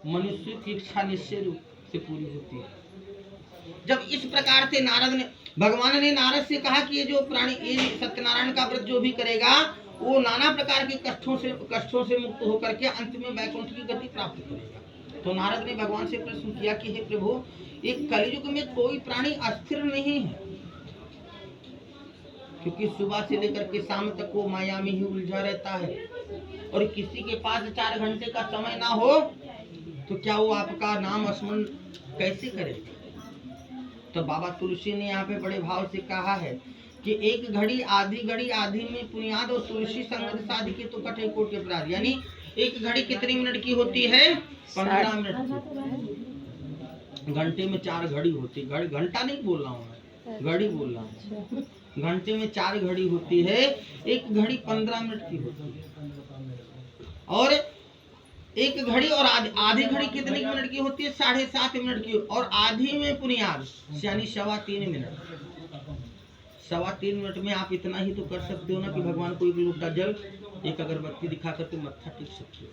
मनुष्य की इच्छा निश्चय रूप से पूरी होती है। जब इस प्रकार से भगवान ने नारद से कहा कि ये जो प्राणी, ये सत्यनारायण का व्रत जो भी करेगा वो नाना प्रकार के कष्टों से मुक्त होकर के अंत में वैकुंठ की गति प्राप्त करेगा। तो नारद ने भगवान से प्रश्न किया कि हे प्रभु, एक कलयुग में कोई प्राणी अस्थिर नहीं है, क्योंकि सुबह से लेकर के शाम तक वो माया में ही उलझा रहता है, और किसी के पास 4 घंटे का समय ना हो तो क्या वो आपका नाम स्मरण कैसे करेगा। तो बाबा तुलसी ने यहाँ पे बड़े भाव से कहा है कि एक घड़ी आधी में पुनियाद और तुलसी संगत साधि के तो कटे कोट के अपराध। यानी एक घड़ी कितनी मिनट की होती है? 15 मिनट की। घंटे में 4 घड़ी होती है। घंटा नहीं बोल रहा हूँ मैं, घड़ी बोल रहा हूँ। घंटे में 4 घड़ी होती है, एक घड़ी 15 मिनट की होती है। और एक घड़ी और आधी घड़ी कितनी मिनट की होती है? 7.5 मिनट की। और आधी में पुनियाद यानी 3.25 मिनट। 3.25 मिनट में आप इतना ही तो कर सकते हो ना कि भगवान को एक लोटा जल, एक अगरबत्ती दिखा करके मत्था टेक सकते हो।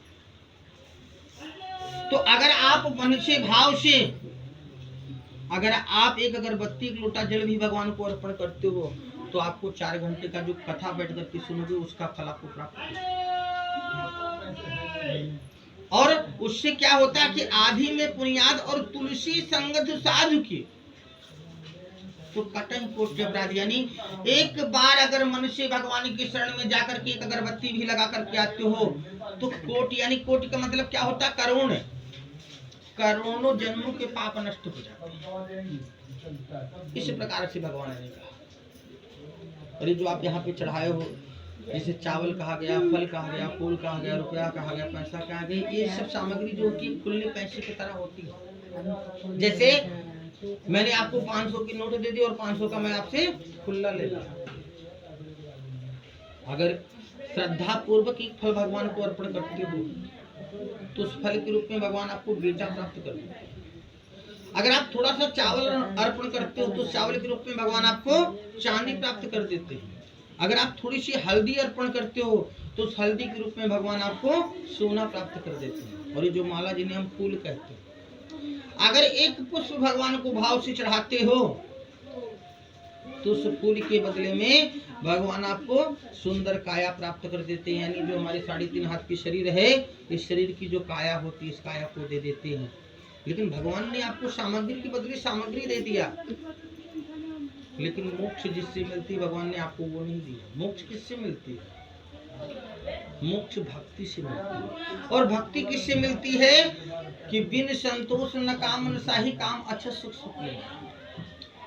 तो अगर आप मन से भाव से अगर आप एक अगरबत्ती, एक लोटा जल भी भगवान को अर्पण करते हो तो आपको 4 घंटे का जो कथा बैठ करके सुनोगे उसका फल आपको प्राप्त होगा। और उससे क्या होता है कि आधी में पुनियाद और तुलसी संगत साधु की तो कटन कोट के अपराध। यानी एक बार अगर मनुष्य भगवान की शरण में जाकर के एक अगरबत्ती भी लगा करके आते हो तो कोट, यानी कोटि का मतलब क्या होता है? करोड़, करोड़ों जन्मों के पाप नष्ट हो जाते हैं। इस प्रकार से भगवान ने कहा। अरे जो आप यहाँ पे चढ़ाए हो, जैसे चावल कहा गया, फल कहा गया, फूल कहा गया, रुपया कहा गया, पैसा कहा गया, ये सब सामग्री जो होती है खुले पैसे की तरह होती है। जैसे मैंने आपको 500 की नोट दे दी और 500 का मैं आपसे खुला ले लिया। अगर श्रद्धा पूर्वक एक फल भगवान को अर्पण करते हो तो उस फल के रूप में भगवान आपको बेटा प्राप्त कर देते हैं। अगर आप थोड़ा सा चावल अर्पण करते हो तो चावल के रूप में भगवान आपको चांदी प्राप्त कर देते हैं। अगर आप थोड़ी सी हल्दी अर्पण करते हो तो उस हल्दी के रूप में भगवान आपको सोना प्राप्त कर देते हैं। और ये जो माला जिन्हें हम फूल कहते हैं, अगर एक पुष्प भगवान को भाव से चढ़ाते हो तो उस फूल के बदले में भगवान आपको सुंदर काया प्राप्त कर देते हैं। यानी जो हमारे 3.5 हाथ की शरीर है, इस शरीर की जो काया होती है इस काया को दे देते हैं। लेकिन भगवान ने आपको सामग्री के बदले सामग्री दे दिया, लेकिन मोक्ष जिससे मिलती है भगवान ने आपको वो नहीं दिया। मोक्ष किससे मिलती है? मोक्ष भक्ति से मिलती है। और भक्ति किससे मिलती है? कि बिन संतोष न काम न साही काम अच्छा सुख सुख नहीं।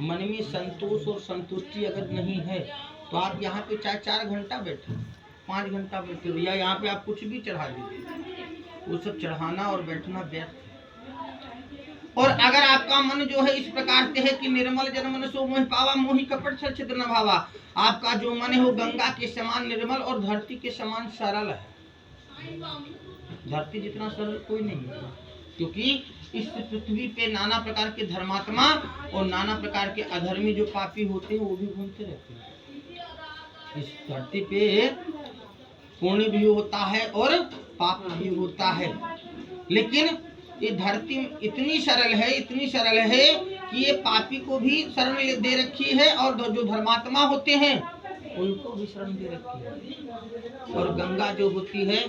मन में संतोष और संतुष्टि अगर नहीं है तो आप यहाँ पे चाहे 4 घंटा बैठे, 5 घंटा बैठे हो, या यहाँ पे आप कुछ भी चढ़ा दीजिए, वो सब चढ़ाना और बैठना व्यर्थ है। और अगर आपका मन जो है इस प्रकार से है कि निर्मल जन मन सो मोहि पावा, मोहि कपट छल छिद्र न भावा, आपका जो मन है वो गंगा के समान निर्मल और धरती के समान सरल है। धरती जितना सरल कोई नहीं है, क्योंकि इस पृथ्वी पे नाना प्रकार के धर्मात्मा और नाना प्रकार के अधर्मी जो पापी होते हैं वो भी घूमते रहते हैं। इस धरती पे पुण्य भी होता है और पाप भी होता है, लेकिन ये धरती इतनी सरल है कि ये पापी को भी शरण दे रखी है और जो धर्मात्मा होते हैं उनको भी शरण दे रखी है। और गंगा जो होती है,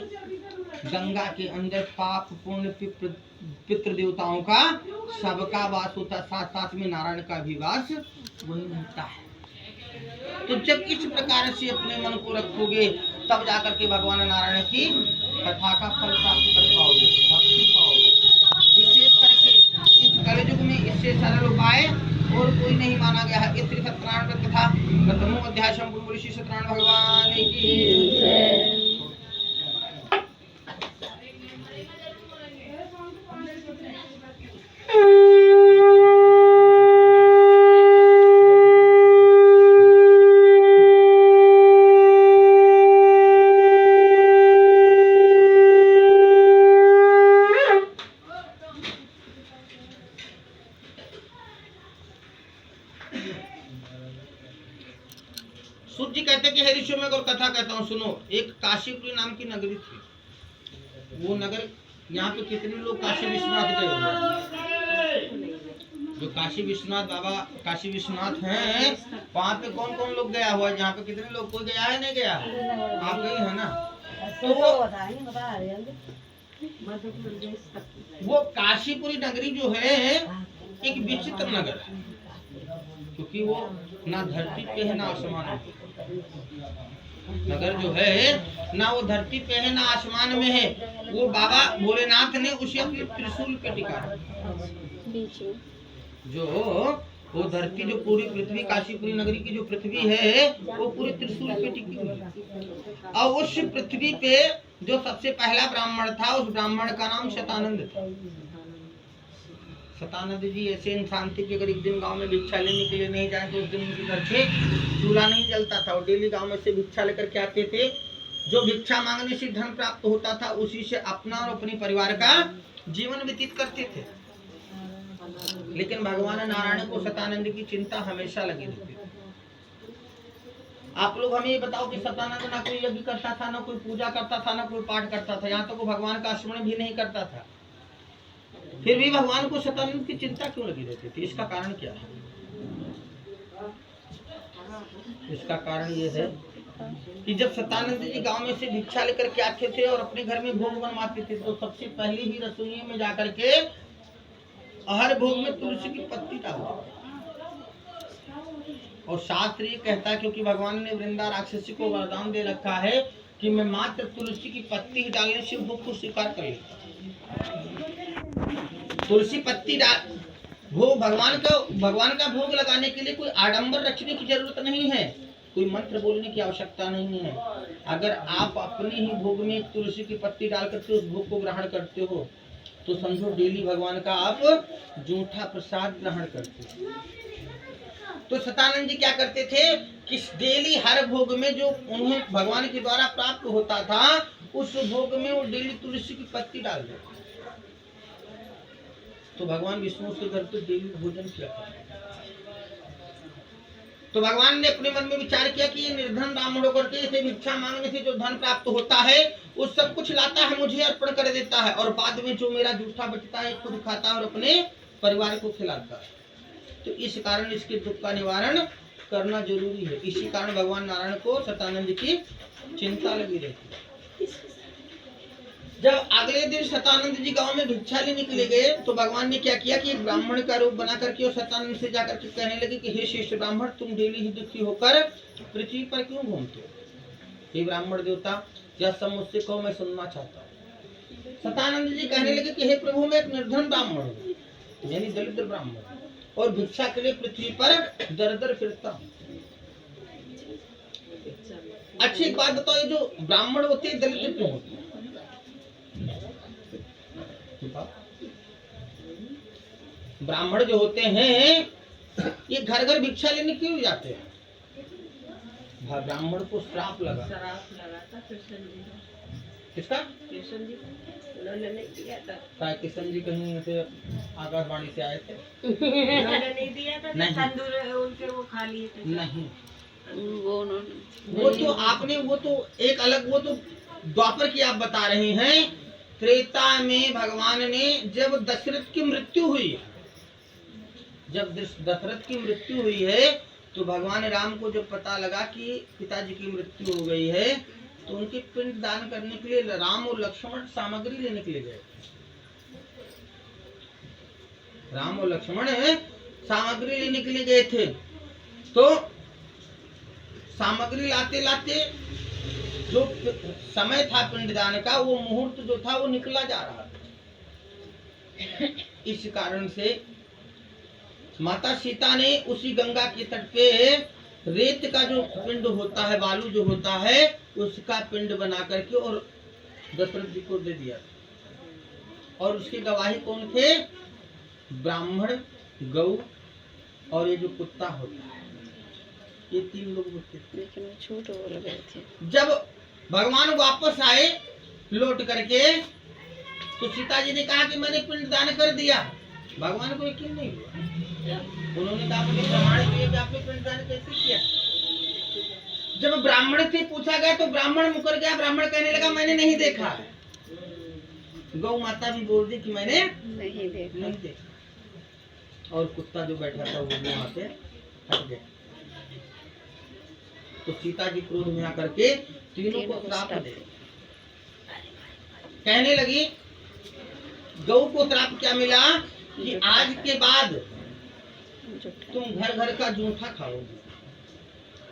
गंगा के अंदर पाप पुण्य पितृ देवताओं का सबका वास होता, साथ साथ में नारायण का भी वास वही होता है। तो जब इस प्रकार से अपने मन को रखोगे तब जाकर के भगवान नारायण की कथा का फल प्राप्त कर पाओगे, भक्ति पाओगे। विशेष करके इस कलयुग में इससे सरल उपाय और कोई नहीं माना गया है। इस श्री सत्यनारायण व्रत कथा प्रथमो अध्याय संपूर्ण श्री सत्यनारायण भगवान की। सूत जी कहते कि हे ऋषियों, मैं और कथा कहता हूँ सुनो। एक काशीपुरी नाम की नगरी थी। वो नगर यहाँ पे कितने लोग काशी विश्वनाथ गए हुए? जो काशी विश्वनाथ बाबा काशी विश्वनाथ हैं, वहाँ पे कौन कौन लोग गया हुआ है? यहाँ पे कितने लोग, कोई गया है नहीं गया? आप गई है ना? तो वो काशीपुरी नगरी जो है एक विचित्र नगर है, क्योंकि वो ना धरती पे है ना आसमान पे। नगर जो है ना वो धरती पे है ना आसमान में है, वो बाबा भोलेनाथ ने उसे अपने त्रिशूल पे टिका है। जो वो धरती, जो पूरी पृथ्वी, काशीपुरी नगरी की जो पृथ्वी है वो पूरी त्रिशूल पे टिकी हुई है। और उस पृथ्वी पे जो सबसे पहला ब्राह्मण था, उस ब्राह्मण का नाम शतानंद था। शतानंद जी ऐसे इंसान थे कि अगर एक दिन गांव में भिक्षा लेने के लिए नहीं जाए तो उस दिन उनके घर पे चूल्हा नहीं जलता था। और डेली गांव में से भिक्षा लेकर के आते थे। जो भिक्षा मांगने से धन प्राप्त होता था उसी से अपना और अपने परिवार का जीवन व्यतीत करते थे। लेकिन भगवान नारायण को शतानंद की चिंता हमेशा लगी रहती थी। आप लोग हमें ये बताओ कि शतानंद ना कोई यज्ञ करता था, ना कोई पूजा करता था, ना कोई पाठ करता था, यहाँ तक वो भगवान का स्मरण भी नहीं करता था। फिर भी भगवान को शतानंद की चिंता क्यों लगी रहती थी? इसका कारण क्या है? इसका कारण ये है कि जब शतानंद जी गांव में से भिक्षा लेकर के आते थे और अपने घर में भोग बनवाते थे, तो सबसे पहले ही रसोई में जाकर के हर भोग में तुलसी की पत्ती डालते। और शास्त्र ये कहता है, क्योंकि भगवान ने वृंदा राक्षसी को वरदान दे रखा है कि मैं मात्र तुलसी की पत्ती डालने से भोग को स्वीकार कर लेता। तुलसी पत्ती डाल भोग भगवान का भोग लगाने के लिए कोई आडंबर रचने की जरूरत नहीं है, कोई मंत्र बोलने की आवश्यकता नहीं है। अगर आप अपने ही भोग में तुलसी की पत्ती डाल करके उस भोग को ग्रहण करते हो तो समझो डेली भगवान का आप जूठा प्रसाद ग्रहण करते हो। तो शतानंद जी क्या करते थे कि डेली हर भोग में जो उन्हें भगवान के द्वारा प्राप्त होता था उस भोग में वो डेली तुलसी की पत्ती डाल देते। तो भगवान विष्णु के घर पे डेली भोजन किया करते। तो भगवान ने अपने मन में विचार किया कि ये निर्धन ब्राह्मण होकर के इसे भिक्षा मांगने से जो धन प्राप्त होता है वो सब कुछ लाता है, मुझे अर्पण कर देता है, और बाद में जो मेरा जूठा बचता है खुद खाता है और अपने परिवार को खिलाता है। तो इस कारण इसके दुख का निवारण करना जरूरी है। इसी कारण भगवान नारायण को शतानंद की चिंता लगी रहती है। जब अगले दिन शतानंद जी गांव में भिक्षा लेने के लिए गए तो भगवान ने क्या किया कि एक ब्राह्मण का रूप बना करके और शतानंद से जाकर के कहने लगे कि हे श्रेष्ठ ब्राह्मण, तुम डेली ही दुखी होकर पृथ्वी पर क्यों घूमते हो? हे ब्राह्मण देवता, यह सब मुझसे कहो, मैं सुनना चाहता हूँ। शतानंद जी कहने लगे कि हे प्रभु, मैं एक निर्धन ब्राह्मण हूँ, यानी दरिद्र ब्राह्मण, और भिक्षा के लिए पृथ्वी पर दर दर फिरता हूँ। अच्छी एक बात बताओ, ये जो ब्राह्मण होते हैं दलित क्यों होते हैं? ब्राह्मण जो होते हैं ये घर घर भिक्षा लेने क्यों जाते हैं? ब्राह्मण को श्राप लगा था कृष्ण जी। किसका? कृष्ण जी उन्होंने नहीं दिया था। कृष्ण जी कहीं से आकाशवाणी से आए थे? उन्होंने नहीं दिया था। नहीं, तंदूर उनके वो खा लिए थे। नहीं, वो तो आपने, वो तो एक अलग, वो तो द्वापर की आप बता रहे हैं। त्रेता में भगवान ने जब दशरथ की मृत्यु हुई, जब दशरथ की मृत्यु हुई है तो भगवान राम को जब पता लगा कि पिताजी की मृत्यु हो गई है तो उनके पिंड दान करने के लिए राम और लक्ष्मण सामग्री लेने के लिए गए। राम और लक्ष्मण सामग्री लेने के लिए गए थे। तो सामग्री लाते लाते जो समय था पिंडदान का, वो मुहूर्त जो था वो निकला जा रहा था। इस कारण से माता सीता ने उसी गंगा के तट पे रेत का जो पिंड होता है, बालू जो होता है, उसका पिंड बना करके और दशरथ जी को दे दिया। और उसकी गवाही कौन थे? ब्राह्मण, गौ और ये जो कुत्ता होता है, ये तीन लोग होते थे। लेकिन छोटे हो गए थे। जब भगवान वापस आए लौट करके तो सीता जी ने कहा कि मैंने पिंड दान कर दिया। भगवान को यकीन नहीं हुआ। उन्होंने कहा मुझे प्रमाण दिए कि आपने पिंड दान कैसे किया। जब ब्राह्मण से पूछा गया तो ब्राह्मण मुकर गया। ब्राह्मण कहने लगा मैंने नहीं देखा। गौ माता भी बोल दी कि मैंने नहीं देखा। नहीं देखा, और कुत्ता जो बैठा था वो भी वहां से हट गया। तो सीता जी क्रोध में आकर के तीनों को श्राप दे, कहने लगी, गौ को श्राप क्या मिला कि आज के बाद तुम घर घर का जूठा खाओगे।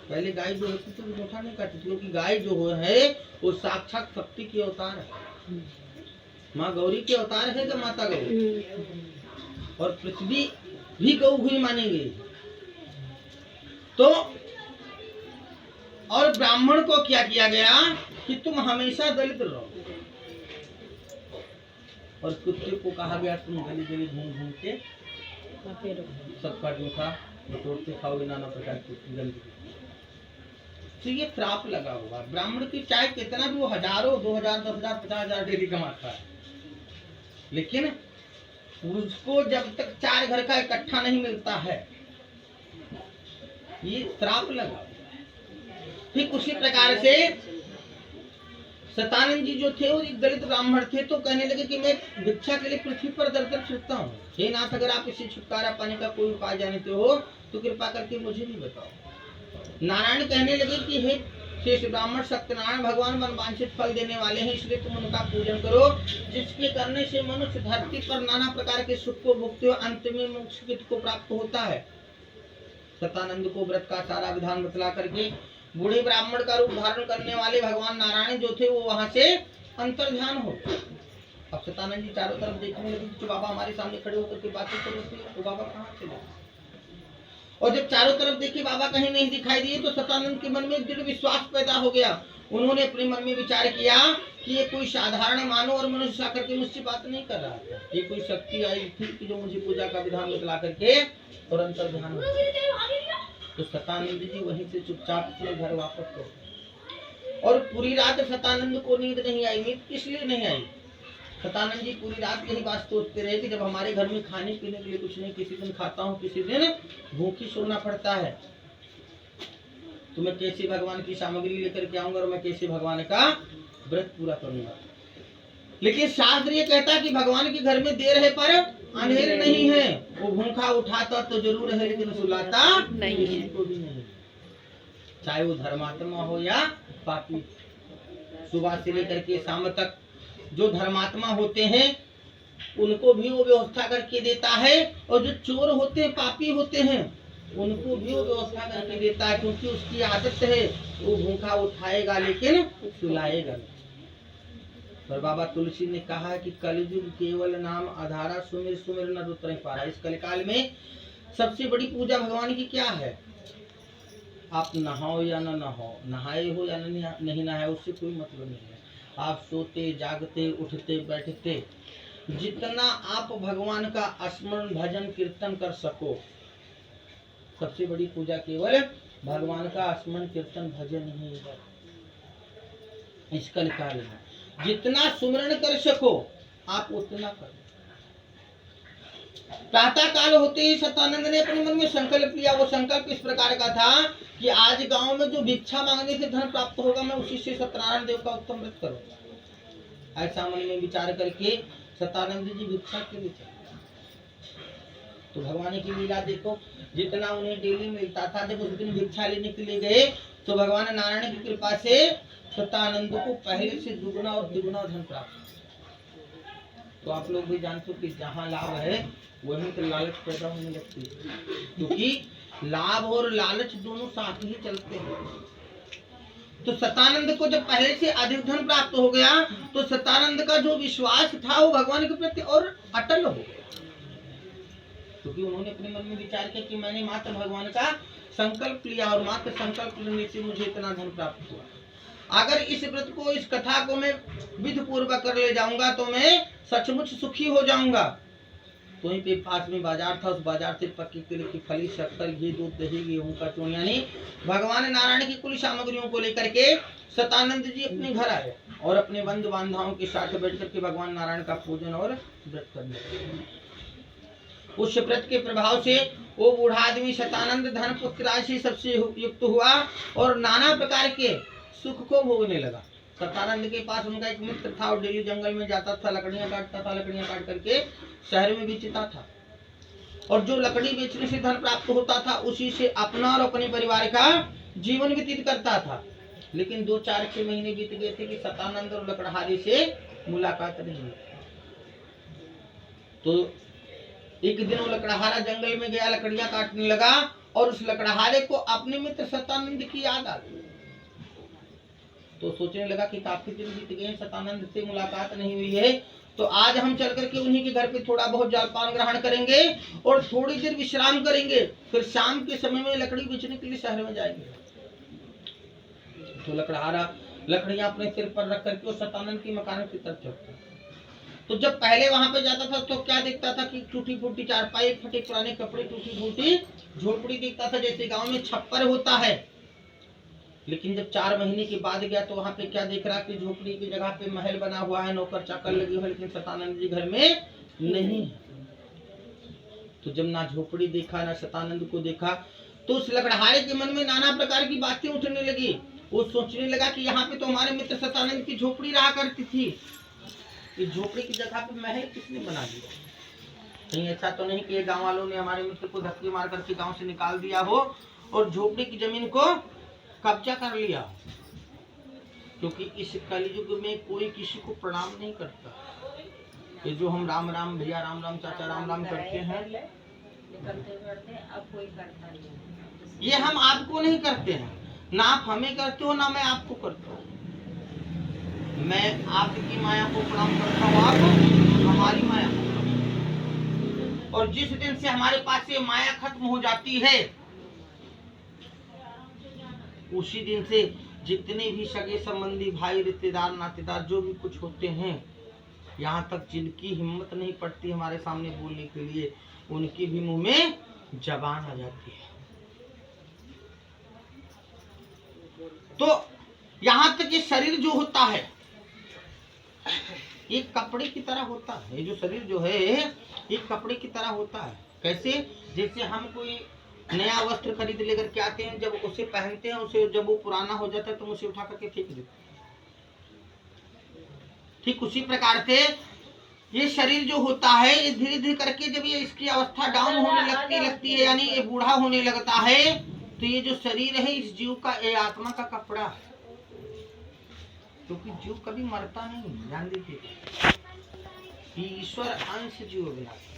पहले गाय जो होती थी वो जूठा नहीं खाती थी, क्योंकि गाय जो है वो साक्षात शक्ति की अवतार है, माँ गौरी के अवतार है कि माता गौरी, और पृथ्वी भी गौ हुई मानी गई। तो और ब्राह्मण को क्या किया गया कि तुम हमेशा दलित रहो, और कुत्ते को कहा गया तुम गली गली घूम घूम के सबका जूठा तोड़ते खाओगे, नाना प्रकार की गंदगी। तो ये श्राप लगा हुआ ब्राह्मण की, चाहे कितना भी वो हजारों 2000 10,000 50,000 डेली कमाता है, लेकिन उसको जब तक 4 घर का इकट्ठा नहीं मिलता है, ये श्राप लगा हुआ है। ठीक उसी प्रकार से सतानंद जी जो थे वो एक दलित ब्राह्मण थे, तो कहने लगे कि मैं भिक्षा के लिए पृथ्वी पर दर दर फिरता हूँ, हे नाथ अगर आप इसे छुटकारा पाने का कोई उपाय जानते हो तो कृपा करके मुझे भी बताओ। नारायण कहने लगे कि हे शेष ब्राह्मण, सत्यनारायण भगवान मनवांछित फल देने वाले हैं, इसलिए तुम उनका पूजन करो, जिसके करने से मनुष्य धरती पर नाना प्रकार के सुख को भुगते हुए अंत में मोक्ष को प्राप्त होता है। सतानंद को व्रत का सारा विधान बतला करके बूढ़े ब्राह्मण का रूप धारण करने वाले भगवान नारायण जो थे वो वहां से अंतर ध्यान हो। अब सतानंद जी चारों तरफ देखने लगे कि बाबा हमारे सामने खड़े होकर के बातें कर रहे थे, तो बाबा कहाँ चले, और जब चारों तरफ देखे बाबा कहीं नहीं दिखाई दिए तो सतानंद के मन में दृढ़ विश्वास पैदा हो गया। उन्होंने अपने मन में विचार किया कि ये कोई साधारण मानव और मनुष्य आकर के मुझसे बात नहीं कर रहा था, ये कोई शक्ति आई थी कि जो मुझे पूजा का विधान बतला करके और अंतर ध्यान हो। तो सतानंद जी वहीं से चुपचाप अपने घर वापस गए, और पूरी रात सतानंद को नींद नहीं आई। नींद किस लिए नहीं आई? सतानंद जी पूरी रात यही बात सोचते रहे कि जब हमारे घर में खाने पीने के लिए कुछ नहीं, किसी दिन खाता हूँ किसी दिन भूखी सोना पड़ता है, तो मैं कैसे भगवान की सामग्री लेकर के आऊंगा और मैं कैसे भगवान का व्रत पूरा करूंगा। लेकिन शास्त्र ये कहता है कि भगवान के घर में देर है पर अंधेर नहीं है, वो भूखा उठाता तो जरूर है लेकिन सुलाता नहीं है, को भी नहीं, चाहे वो धर्मात्मा हो या पापी। सुबह से लेकर के शाम तक जो धर्मात्मा होते हैं उनको भी वो व्यवस्था करके देता है, और जो चोर होते हैं पापी होते हैं उनको भी वो व्यवस्था करके देता है, क्योंकि उसकी आदत है वो भूखा उठाएगा लेकिन सुलाएगा। पर बाबा तुलसी ने कहा है कि कलयुग केवल नाम आधारा, सुमिर सुमिर न रुतरहि पारा। इस कलिकाल में सबसे बड़ी पूजा भगवान की क्या है? आप नहाओ या न नहाओ, नहाए हो या नहीं नहाए, उससे कोई मतलब नहीं है। आप सोते जागते उठते बैठते जितना आप भगवान का स्मरण भजन कीर्तन कर सको, सबसे बड़ी पूजा केवल भगवान का स्मरण कीर्तन भजन ही है। इस कलिकाल में जितना सुमरण कर सको आप उतना करो। प्रातः काल होते ही सतानंद ने अपने मन में संकल्प लिया। वो संकल्प इस प्रकार का था कि आज गांव में जो भिक्षा मांगने से धन प्राप्त होगा मैं उसी से सत्यनारायण देव का उत्तम व्रत करूंगा। ऐसा मन में विचार करके सतानंद जी भिक्षा के लिए चले। तो भगवान की लीला देखो, जितना उन्हें डेली मिलता था, जब उस दिन भिक्षा लेने के लिए गए तो भगवान नारायण की कृपा से सतानंद को पहले से दुगुना और तिगुना धन प्राप्त। तो आप लोग भी जानते हो कि जहाँ लाभ है वहीं तो लालच पैदा होने लगती है, क्योंकि लाभ और लालच दोनों साथ ही चलते हैं। तो सतानंद को जब पहले से अधिक धन प्राप्त हो गया तो सतानंद का जो विश्वास था वो भगवान के प्रति और अटल हो गया, क्योंकि उन्होंने अपने मन में विचार किया कि मैंने मात्र भगवान का संकल्प लिया और मात्र संकल्प लेने से मुझे इतना धन प्राप्त हुआ। अगर इस व्रत को, इस कथा को मैं विधि पूर्वक कर ले जाऊंगा तो मैं सचमुच सुखी हो जाऊंगा। तो वहीं पे पास में बाजार था, उस बाजार से पक्की केले की फली, शक्कर, घी, दूध, दही, गेहूं का चूर्ण यानी भगवान नारायण की कुल सामग्रियों को लेकर के सतानंद जी अपने घर आए और अपने बंधु बांधवों के साथ बैठ करके भगवान नारायण का पूजन और व्रत करने लगे। उस व्रत के प्रभाव से वो बूढ़ा आदमी सतानंद धन पुत्र राशि सबसे युक्त हुआ और नाना प्रकार के सुख को भोगने लगा। सतानंद के पास उनका एक मित्र था और डेली जंगल में जाता था, लकड़ियां काटता था, लकड़ियां काट करके शहर में बेचता था और जो लकड़ी बेचने से धन प्राप्त होता था उसी से अपना और अपने परिवार का जीवन व्यतीत करता था। लेकिन 2-4-6 महीने बीत गए थे कि सतानंद और लकड़हारे से मुलाकात नहीं हुई। तो एक दिन वो लकड़हारा जंगल में गया, लकड़ियां काटने लगा और उस लकड़हारे को अपने मित्र सतानंद की याद आ गई। तो सोचने लगा कि काफी दिन बीत गए, सतानंद से मुलाकात नहीं हुई है, तो आज हम चल करके उन्हीं के घर पे थोड़ा बहुत जलपान ग्रहण करेंगे और थोड़ी देर विश्राम करेंगे, फिर शाम के समय में लकड़ी बेचने के लिए शहर में जाएंगे। तो लकड़हारा लकड़ियां अपने सिर पर रख करके और सतानंद की मकान की तरफ चलता। तो जब पहले वहां पे जाता था तो क्या देखता था कि टूटी फूटी चारपाई, फटे पुराने कपड़े, टूटी फूटी झोपड़ी दिखता था, जैसे गांव में छप्पर होता है। लेकिन जब 4 महीने के बाद गया तो वहां पे क्या देख रहा कि झोपड़ी की जगह पे महल बना हुआ है, नौकर चाकर लगे हुए, लेकिन सतानंद जी घर में नहीं। तो जब ना झोपड़ी देखा ना सतानंद को देखा तो उस लकड़हारे के मन में नाना प्रकार की बातें उठने लगी। वो सोचने लगा कि यहाँ पे तो हमारे मित्र सतानंद की झोपड़ी रहा करती थी, इस झोपड़ी की जगह पे महल किसने बना दिया? कहीं ऐसा तो नहीं कि गांव वालों ने हमारे मित्र को धक्के मार करके गांव से निकाल दिया हो और झोपड़ी की जमीन को कब्जा कर लिया? क्योंकि इस कलयुग में कोई किसी को प्रणाम नहीं करता। ये जो हम राम राम भैया, राम राम चाचा, राम राम करते हैं, अब कोई करता नहीं। ये हम आपको नहीं करते हैं, ना आप हमें करते हो ना मैं आपको करता हूँ। मैं आपकी माया को प्रणाम करता हूँ, आप हमारी माया को। और जिस दिन से हमारे पास ये माया खत्म हो जाती है उसी दिन से जितने भी सगे संबंधी, भाई, रिश्तेदार, नातेदार जो भी कुछ होते हैं, यहाँ तक जिनकी हिम्मत नहीं पड़ती हमारे सामने बोलने के लिए, उनके भी मुंह में जबान आ जाती है। तो यहाँ तक ये शरीर जो होता है एक कपड़े की तरह होता है। ये जो शरीर जो है एक कपड़े की तरह होता है। कैसे? जैसे हम कोई नया वस्त्र खरीद लेकर के आते हैं, जब उसे पहनते हैं, उसे जब वो पुराना हो जाता है तो उसे उठा करके फेंक देते हैं। ठीक उसी प्रकार से ये शरीर जो होता है ये धीरे धीरे करके जब ये इसकी अवस्था डाउन होने लगती है, यानी ये बूढ़ा होने लगता है, तो ये जो शरीर है इस जीव का, ये आत्मा का कपड़ा है। क्योंकि जीव कभी मरता नहीं, ध्यान दीजिए। ईश्वर अंश जीव विनाश।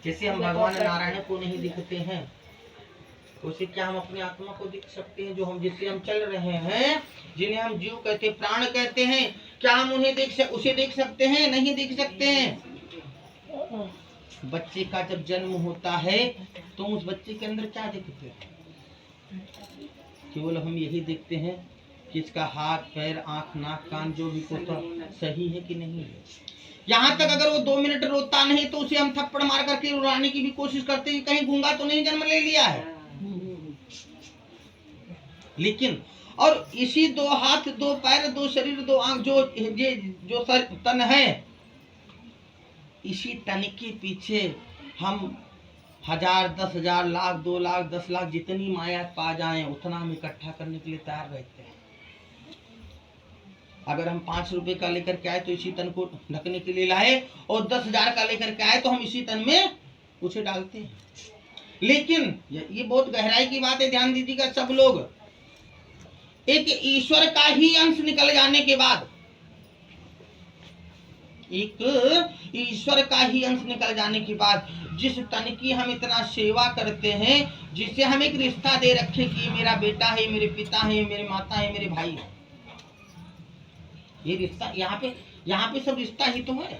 जैसे हम भगवान नारायण को नहीं दिखते हैं, उसे क्या हम अपनी आत्मा को देख सकते हैं? जो हम जिससे हम चल रहे हैं, जिन्हें हम जीव कहते हैं, प्राण कहते हैं, क्या हम उन्हें उसे देख सकते हैं? नहीं देख सकते हैं। बच्चे का जब जन्म होता है तो उस बच्चे के अंदर क्या देखते हैं? केवल हम यही देखते हैं कि इसका हाथ, पैर, आंख, नाक, कान जो भी कुछ सही है कि नहीं है। यहाँ तक अगर वो 2 मिनट रोता नहीं तो उसे हम थप्पड़ मार करके रुलाने की भी कोशिश करते हैं, कहीं गूंगा तो नहीं जन्म ले लिया है। लेकिन और इसी 2 हाथ, 2 पैर, 2 शरीर, 2 आंख, जो तन है, इसी तन के पीछे हम 1000, 10,000, लाख, 2 लाख, 10 लाख जितनी माया पा जाएं उतना हम इकट्ठा करने के लिए तैयार रहते हैं। अगर हम 5 रुपए का लेकर के आए तो इसी तन को ढकने के लिए लाए, और 10,000 का लेकर के आए तो हम इसी तन में उसे डालते हैं। लेकिन ये बहुत गहराई की बात है, ध्यान दीजिएगा सब लोग। एक ईश्वर का ही अंश निकल जाने के बाद, एक ईश्वर का ही अंश निकल जाने के बाद जिस तन की हम इतना सेवा करते हैं, जिसे हम एक रिश्ता दे रखे कि मेरा बेटा है, मेरे पिता है, मेरे माता है, मेरे भाई है, ये रिश्ता यहाँ पे सब रिश्ता ही तो है।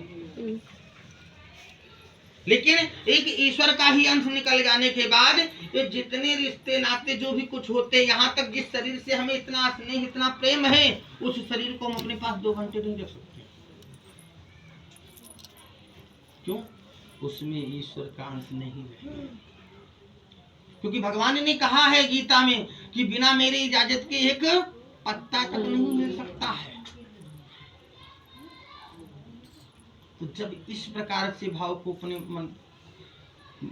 लेकिन एक ईश्वर का ही अंश निकल जाने के बाद ये जितने रिश्ते नाते जो भी कुछ होते हैं, यहाँ तक जिस शरीर से हमें इतना स्नेह, इतना प्रेम है, उस शरीर को हम अपने पास 2 घंटे नहीं रख सकते। क्यों? उसमें ईश्वर का अंश नहीं है। क्योंकि भगवान ने कहा है गीता में कि बिना मेरे इजाजत के एक पत्ता तक नहीं मिल सकता है। तो जब इस प्रकार से भाव को अपने मन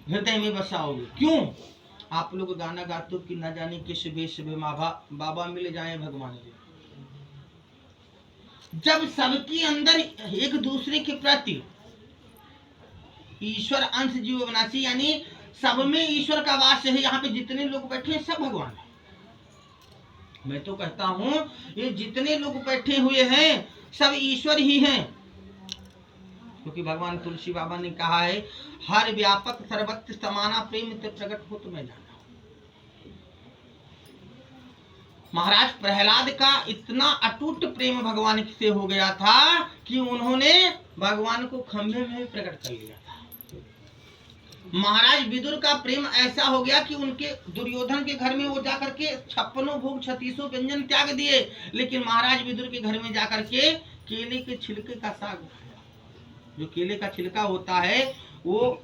हृदय में बसाओगे, क्यों? आप लोग गाना गाते हो कि न जाने किस बेश में बाबा मिल जाए भगवान जी। जब सबके अंदर एक दूसरे के प्रति ईश्वर अंश जीव अविनाशी, यानी सब में ईश्वर का वास है। यहाँ पे जितने लोग बैठे हैं सब भगवान है। मैं तो कहता हूँ ये जितने लोग बैठे हुए हैं सब ईश्वर ही हैं, क्योंकि भगवान तुलसी बाबा ने कहा है हर व्यापक सर्वत्र समाना प्रेम ते प्रकट हो तो मैं जाना। महाराज प्रहलाद का इतना अटूट प्रेम भगवान से हो गया था कि उन्होंने भगवान को खंभे में भी प्रकट कर लिया था। महाराज विदुर का प्रेम ऐसा हो गया कि उनके दुर्योधन के घर में वो जाकर के 56 भोग 36 व्यंजन त्याग दिए, लेकिन महाराज विदुर के घर में जाकर के केले के छिलके का साग खाया। जो केले का छिलका होता है वो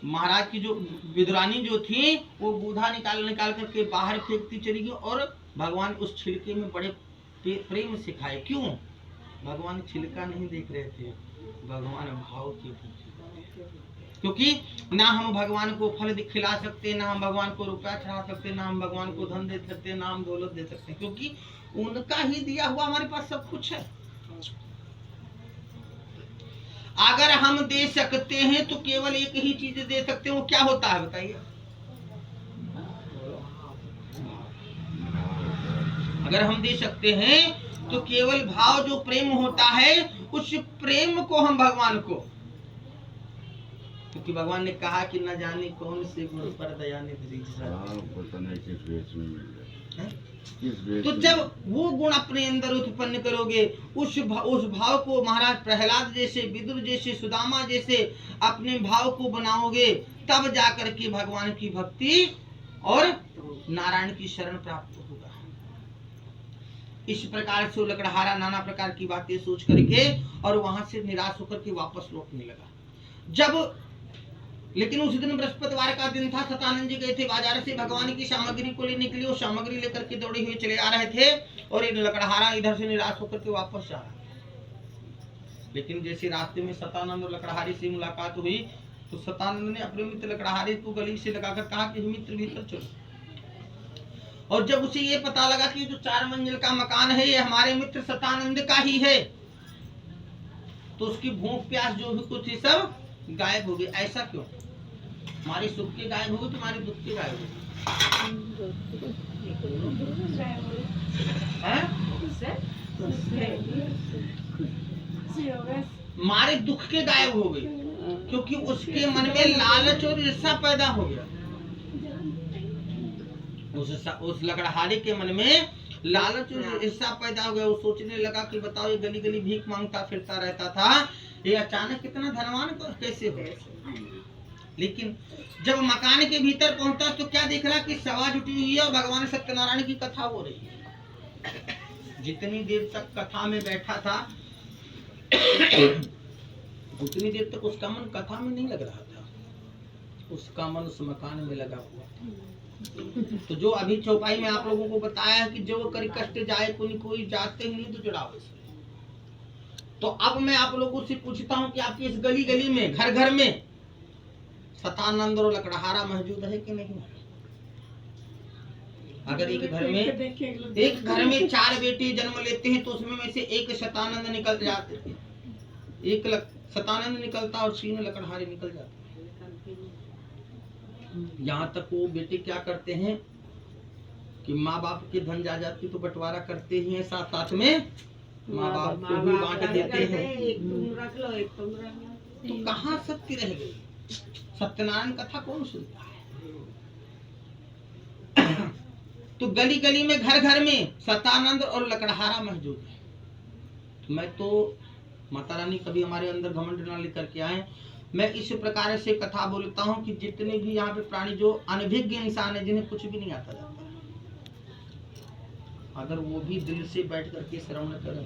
महाराज की जो विदुरानी जो थी वो बूढ़ा निकाल करके बाहर फेंकती चली गई, और भगवान उस छिलके में बड़े प्रेम से खाए। क्यों? भगवान छिलका नहीं देख रहे थे, भगवान भाव की थी। क्योंकि ना हम भगवान को फल खिला सकते, ना हम भगवान को रुपया चढ़ा सकते, ना हम भगवान को धन दे सकते, ना हम दौलत दे सकते, क्योंकि उनका ही दिया हुआ हमारे पास सब कुछ है। अगर हम दे सकते हैं तो केवल एक ही चीज दे सकते हैं, वो क्या होता है बताइए? अगर हम दे सकते हैं तो केवल भाव, जो प्रेम होता है, उस प्रेम को हम भगवान को, क्योंकि भगवान ने कहा कि न जाने कौन से गुण पर दया निधि। तो जब वो गुण अपने अंदर उत्पन्न करोगे, उस भाव को महाराज प्रहलाद जैसे, विदुर जैसे, सुदामा जैसे अपने भाव को बनाओगे, तब जाकर के भगवान की भक्ति और नारायण की शरण प्राप्त होगा। इस प्रकार से लकड़हारा नाना प्रकार की बातें सोच करके और वहां से निराश होकर के वापस लौटने लगा। जब लेकिन उस दिन बृहस्पतिवार का दिन था, सतानंद जी गए थे बाजार से भगवान की सामग्री को लेने के लिए। वो सामग्री लेकर के दौड़े हुए चले आ रहे थे और ये लकड़हारा इधर से निराश होकर के वापस जा रहा। लेकिन जैसे रास्ते में सतानंद और लकड़हारी से मुलाकात हुई तो सतानंद ने अपने मित्र लकड़हारी को गली से लगाकर कहा कि मित्र भीतर चलो। और जब उसे ये पता लगा कि जो 4 मंजिल का मकान है ये हमारे मित्र सतानंद का ही है, तो उसकी भूख प्यास जो भी कुछ है सब गायब हो गई। ऐसा क्यों? हमारी सुख के गायब हो गई, तुम्हारी दुख के गायब हो गई। हमारे दुख के गायब हो गई, क्योंकि उसके मन में लालच और ईर्ष्या पैदा हो गया। उस लकड़हारे के मन में लालच और ईर्ष्या पैदा हो गया। वो सोचने लगा कि बताओ, ये गली गली भीख मांगता फिरता रहता था, ये अचानक कितना धनवान कैसे हो? लेकिन जब मकान के भीतर पहुंचा तो क्या देख रहा कि सभा जुटी हुई है और भगवान सत्यनारायण की कथा हो रही है। जितनी देर तक कथा में बैठा था उतनी देर तक उसका मन कथा में नहीं लग रहा था, उसका मन उस मकान में लगा हुआ था। तो जो अभी चौपाई में आप लोगों को बताया है कि जो करी कष्ट जाए कोई जाते ही नहीं तो जुड़ाव। तो अब मैं आप लोगों से पूछता हूँ कि आपकी इस गली गली में, घर घर में सतानंद और लकड़हारा मौजूद है कि नहीं? अगर एक घर में 4 बेटे जन्म लेते हैं तो उसमें से एक सतानंद निकल जाते हैं, एक सतानंद निकलता और 3 लकड़हारे निकल जाते। यहाँ तक वो बेटे क्या करते हैं कि माँ बाप के धन जा जाती तो बंटवारा करते ही हैं, साथ साथ में माँ बाप को भी बांट देते हैं। एक तुम रख लो, एक तुम रख लो। तो कहाँ सत्य रह गई? सत्यनारायण कथा कौन सुनता है? तो गली गली में, घर घर में सतानंद और लकड़हारा मौजूद है। मैं तो माता रानी कभी हमारे अंदर घमंड ना लेकर के आए। मैं इस प्रकार से कथा बोलता हूँ कि जितने भी यहाँ पे प्राणी जो अनभिज्ञ इंसान है, जिन्हें कुछ भी नहीं आता जाता, अगर वो भी दिल से बैठ करके श्रवण करें।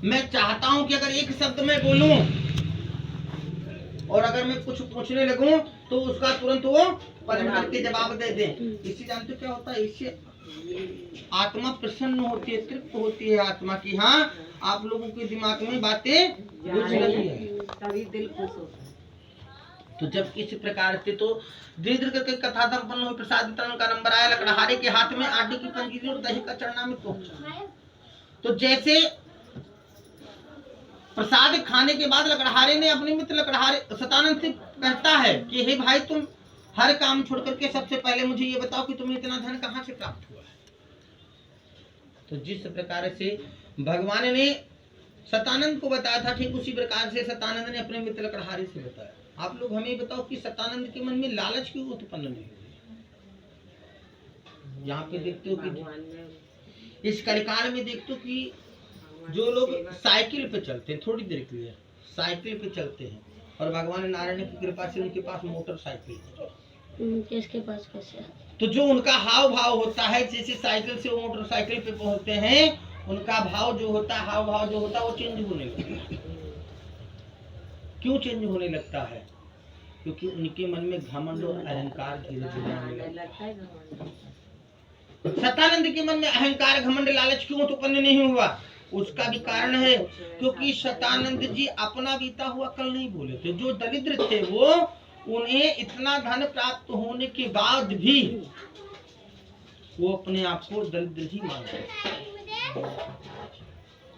मैं चाहता हूँ कि अगर एक शब्द में बोलूं और अगर मैं कुछ पूछने लगूं तो उसका तुरंत वो पलट करके जवाब दे दें। इससे जानते क्या होता है? इससे आत्मा प्रसन्न होती है, तृप्त होती है आत्मा की। हाँ, आप लोगों के दिमाग में बातें घुस रही है, तभी दिल खुश होता है। तो जब इस प्रकार से तो धीरे धीरे करके कथा संपन्न हुई। प्रसाद वितरण का नंबर आया, लकड़हारे के हाथ में आटे की पंजीरी और दही का चढ़ना में पहुंचा। तो जैसे प्रसाद खाने के बाद लकड़हारे ने अपने मित्र लकड़हारे सतानंद से कहता है कि हे भाई, तुम हर काम छोड़ करके सबसे पहले मुझे ये बताओ कि तुम्हें इतना धन कहाँ से प्राप्त हुआ है। तो जिस प्रकार से भगवान ने सतानंद को बताया था, ठीक उसी प्रकार से सतानंद ने अपने मित्र लकड़हारे से बताया। आप लोग हमें बताओ कि सतानंद के मन में लालच क्यों उत्पन्न नहीं हुई। यहाँ पे देखते हो कि इस कलिकाल में देखते हो कि जो लोग साइकिल पे चलते हैं, थोड़ी देर के लिए साइकिल पे चलते हैं, और भगवान नारायण की कृपा से उनके पास मोटरसाइकिल है। किसके पास कैसे? तो जो उनका हाव भाव होता है, जैसे साइकिल से वो मोटरसाइकिल पे पहुंचते हैं, उनका भाव जो होता है, हाव भाव जो होता है, वो चेंज होने लगता है। क्यों चेंज होने लगता है? क्योंकि उनके मन में घमंड और अहंकार धीरे धीरे आने लगता है। सतानंद के मन में अहंकार, घमंड, लालच क्यों उत्पन्न नहीं हुआ? उसका भी कारण है, क्योंकि सतानंद जी अपना बीता हुआ कल नहीं भूले थे। जो दरिद्र थे वो, उन्हें इतना धन प्राप्त होने के बाद भी वो अपने आप को दरिद्र ही मानते,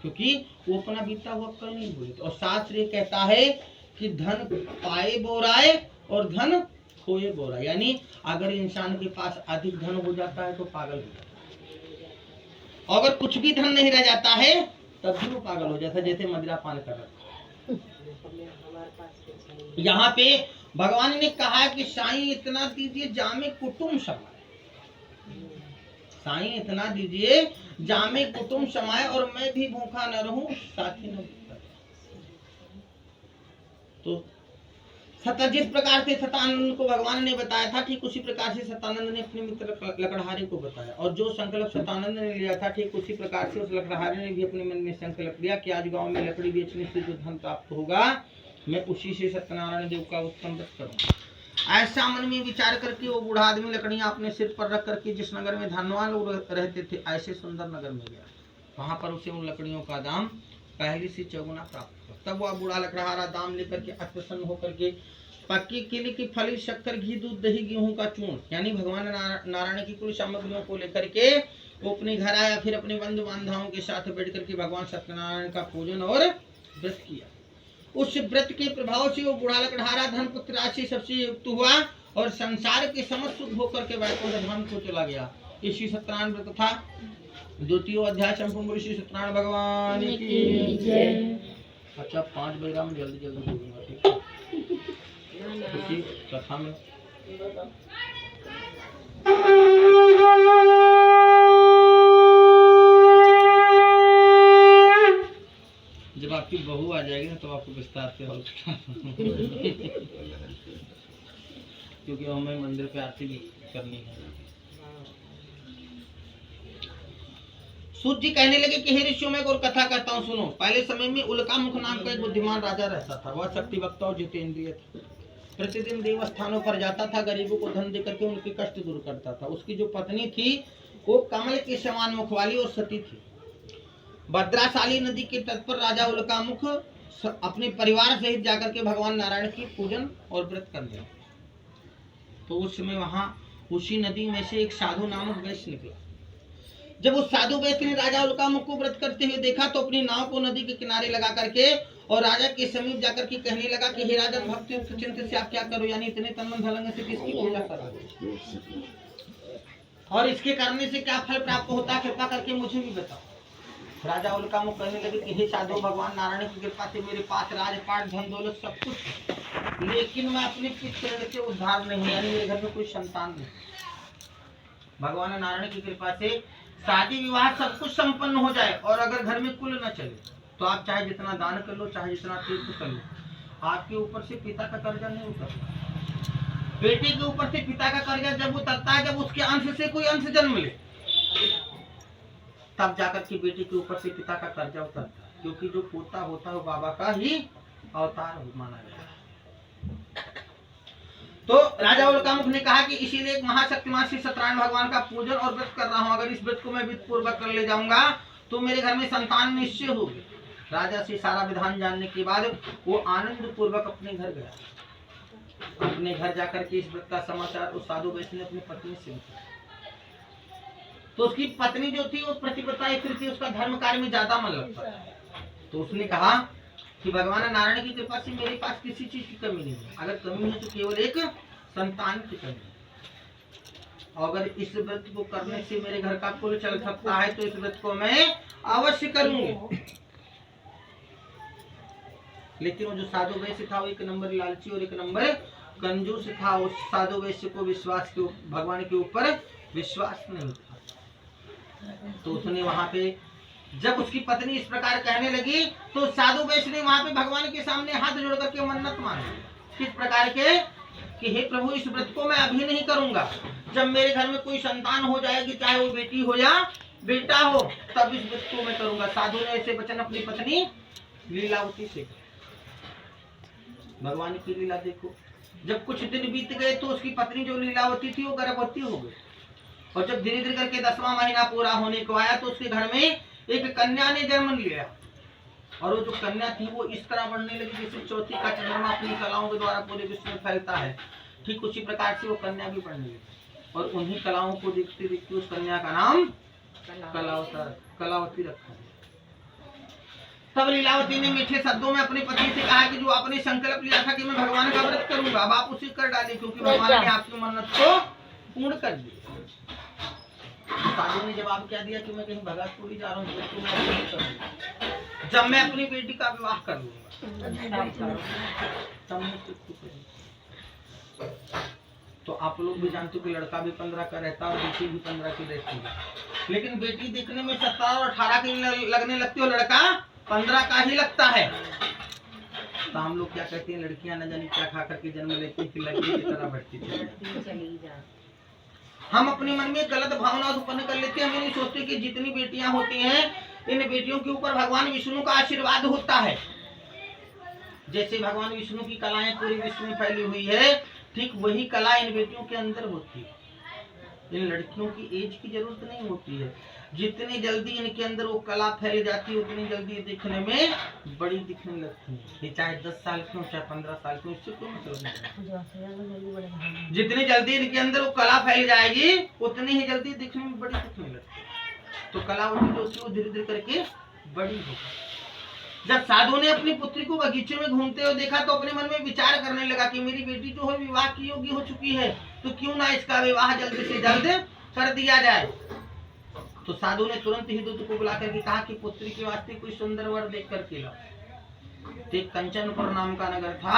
क्योंकि वो अपना बीता हुआ कल नहीं भूले थे। और शास्त्र ये कहता है कि धन पाए बोराए और धन खोए बोराए, यानी अगर इंसान के पास अधिक धन हो जाता है तो पागल हो जाता है, अगर कुछ भी धन नहीं रह जाता है तब भी वो पागल हो जाता है, जैसे मदिरा पान कर रखा है। यहाँ पे भगवान ने कहा कि साईं इतना दीजिए जामे कुटुंब समाए, साईं इतना दीजिए जामे कुटुंब समाए, और मैं भी भूखा न रहूं, साथी न भूखा। तो जिस प्रकार से सतानंद को भगवान ने बताया था, ठीक उसी प्रकार से सतानंद ने अपने मित्र लकड़हारे को बताया, और जो संकल्प सतानंद ने लिया था, ठीक उसी प्रकार से उस लकड़हारे ने भी अपने मन में संकल्प लिया कि आज गांव में लकड़ी बेचने से जो धन प्राप्त होगा, मैं उसी से सत्यनारायण देव का उत्तम व्रत करूंगा। ऐसा मन में विचार करके वो बूढ़ा आदमी लकड़ियां अपने सिर पर रख करके जिस नगर में धनवान लोग रहते थे, ऐसे सुंदर नगर में गया। वहां पर उसे उन लकड़ियों का दाम पहले से चौगुना प्राप्त हुआ। तब वह बूढ़ा लकड़हारा दाम लेकर के अप्रसन्न होकर के पक्की केले की फली, शक्कर, घी, दूध, दही, गेहूं का चूर्ण, यानी भगवान नारायण की कुल सामग्रियों को लेकर के वो अपने घर आया। फिर अपने बंधु बांधवों के साथ बैठ करके भगवान सत्यनारायण का पूजन और व्रत किया। उस व्रत के प्रभाव से वो बूढ़ा लकड़हारा धन पुत्र राशि सबसे युक्त हुआ और संसार के समस्त सुख होकर के वैकुंठ धाम को चला गया। इसी सत्यनारायण व्रत था 2वां अध्याय संपूर्ण बोलिए श्री सत्यनारायण भगवान की जय। अच्छा 5 बजे में जल्दी बोलूंगा, ठीक है? क्योंकि कथा में जब आपकी बहू आ जाएगी ना तो आपको विस्तार से हल क्योंकि हमें मंदिर पे आरती भी करनी है। सूत जी कहने लगे कि हे ऋषियों, मैं एक और कथा कहता हूँ, सुनो। पहले समय में उल्कामुख नाम का एक बुद्धिमान राजा रहता था। वह शक्ति वक्ता और जितेंद्रिय था। प्रतिदिन देवस्थानों पर जाता था, गरीबों को धन देकर के उनके कष्ट दूर करता था। उसकी जो पत्नी थी वो कमल के समान मुख वाली और सती थी। भद्राशाली नदी के तट पर राजा उल्कामुख अपने परिवार सहित जाकर के भगवान नारायण की पूजन और व्रत करने लगा। तो उस समय वहां उसी नदी में से एक साधु नामक वैश्य निकला। जब उस साधु वैश्य ने राजा उल्कामुख को व्रत करते हुए देखा तो अपनी नाव को नदी के किनारे लगा करके और राजा के समीप जाकर के कहने लगा कि हे राजन, भक्ति युक्त चिंतन से आप क्या करो, यानी इतने तन मन धन से किसकी पूजा करो और इसके करने से क्या फल प्राप्त होता है, कृपा करके मुझे भी बताओ। राजा उल्कामुख कहने लगे कि हे साधु, भगवान नारायण की कृपा से मेरे पास राजपाट, धन दौलत सब कुछ, लेकिन मैं अपने पितृ से उद्धार नहीं, यानी मेरे घर में कोई संतान नहीं। भगवान नारायण की कृपा से शादी विवाह सब कुछ संपन्न हो जाए और अगर घर में कुल न चले तो आप चाहे जितना दान कर लो, चाहे जितना तीर्थ कर लो, आपके ऊपर से पिता का कर्जा नहीं उतरता। बेटे के ऊपर से पिता का कर्जा जब उतरता है, जब उसके अंश से कोई अंश जन्म ले, तब जाकर के बेटे के ऊपर से पिता का कर्जा उतरता है, क्योंकि जो पोता होता है वो बाबा का ही अवतार माना गया है। तो राजा उल्कामुख ने कहा कि इसीलिए एक महाशक्तिमान श्री सत्यनारायण भगवान का पूजन और व्रत कर रहा हूँ। अगर इस व्रत को मैं विधि पूर्वक कर ले जाऊंगा तो मेरे घर में संतान निश्चय होगी। राजा से सारा विधान जानने के बाद वो आनंद पूर्वक अपने घर गया। अपने घर जाकर के इस व्रत का समाचार उस साधु वैश्य ने अपनी पत्नी से पूछा। तो उसकी पत्नी जो थी वो प्रतिव्रता स्त्री थी, उसका धर्म कार्य में ज्यादा मन लगता था। तो उसने कहा कि भगवान नारायण की कृपा से मेरे पास किसी चीज की कमी नहीं है। अगर कमी है तो केवल एक संतान की कमी है। अगर इस व्रत को करने से मेरे घर का कुल चल सकता है तो इस व्रत को मैं अवश्य करूंगी। लेकिन वो जो साधु वैश्य था वो एक नंबर लालची और एक नंबर कंजूस था। उस साधु वैश्य को विश्वास के भगवान के ऊपर विश्वास नहीं था। तो उसने वहां पे जब उसकी पत्नी इस प्रकार कहने लगी तो साधु वैश्य ने वहां पे भगवान के सामने हाथ जोड़ करके मन्नत मांगी। किस प्रकार के कि हे प्रभु, इस व्रत को मैं अभी नहीं करूंगा, जब मेरे घर में कोई संतान हो जाएगी, चाहे वो बेटी हो या बेटा हो, तब इस व्रत को मैं करूंगा। साधु ने ऐसे वचन अपनी पत्नी लीलावती से। भगवान की लीला देखो, जब कुछ दिन बीत गए तो उसकी पत्नी जो लीलावती थी वो गर्भवती हो गई। और जब धीरे धीरे करके 10वां महीना पूरा होने को आया तो उसके घर में एक कन्या ने जन्म लिया। और वो जो कन्या थी वो इस तरह बढ़ने लगी जैसे चौथी का चंद्रमा अपनी कलाओं के द्वारा पूरे विश्व में फैलता है। ठीक उसी प्रकार से वो कन्या भी बढ़ने लगी। और उन्हीं कलाओं को देखते देखते उस कन्या का नाम कलावती रखा। तब लीलावती ने मीठे शब्दों में अपने पति से कहा कि जो आपने संकल्प लिया था कि मैं भगवान का व्रत करूंगा, अब आप उसे कर डालिए, क्योंकि भगवान ने आपकी मन्नत को पूर्ण कर दिया। साधु ने जवाब क्या दिया कि मैं कहीं भगतपुरी जा रहा हूँ, तो मैं नहीं करूंगा। जब मैं अपनी बेटी का विवाह कर लूंगा तब मैं कुछ करूंगा। तो आप लोग भी जानते हो कि लड़का भी 15 का रहता है और बेटी भी 15 की रहती है। लेकिन बेटी देखने में 17 और 18 की लगने लगती है, लड़का 15 का ही लगता है। तो हम लोग क्या कहते हैं, लड़कियां न जाने क्या खा करके जन्म लेती है कि लड़की की तरह बढ़ती है। हम अपने मन में गलत भावना उत्पन्न कर लेते हैं। हम नहीं सोचते कि जितनी बेटियां होती हैं इन बेटियों के ऊपर भगवान विष्णु का आशीर्वाद होता है। जैसे भगवान विष्णु की कलाएं पूरे विश्व में फैली हुई है, ठीक वही कला इन बेटियों के अंदर होती है। इन लड़कियों की एज की जरूरत नहीं होती है। जितनी जल्दी इनके अंदर वो कला फैल जाती है उतनी जल्दी दिखने में बड़ी दिखने लगती है। ये चाहे 10 साल की हो चाहे 15 साल की हो, इससे कोई मतलब नहीं। जितनी जल्दी इनके अंदर वो कला फैल जाएगी उतनी ही जल्दी दिखने में बड़ी दिखने लगती है। तो कलावती जो होती है वो धीरे धीरे करके बड़ी होगी। जब साधु ने अपनी पुत्री को बगीचे में घूमते हुए देखा तो अपने मन में विचार करने लगा कि मेरी बेटी जो है विवाह की योग्य हो चुकी है, तो क्यों ना इसका विवाह जल्द से जल्द कर दिया जाए। तो साधु ने तुरंत ही दूत को बुला करके कहा कि पुत्री के वास्ते कोई सुंदर वर देख करके लाओ। एक कंचनपुर नाम का नगर था।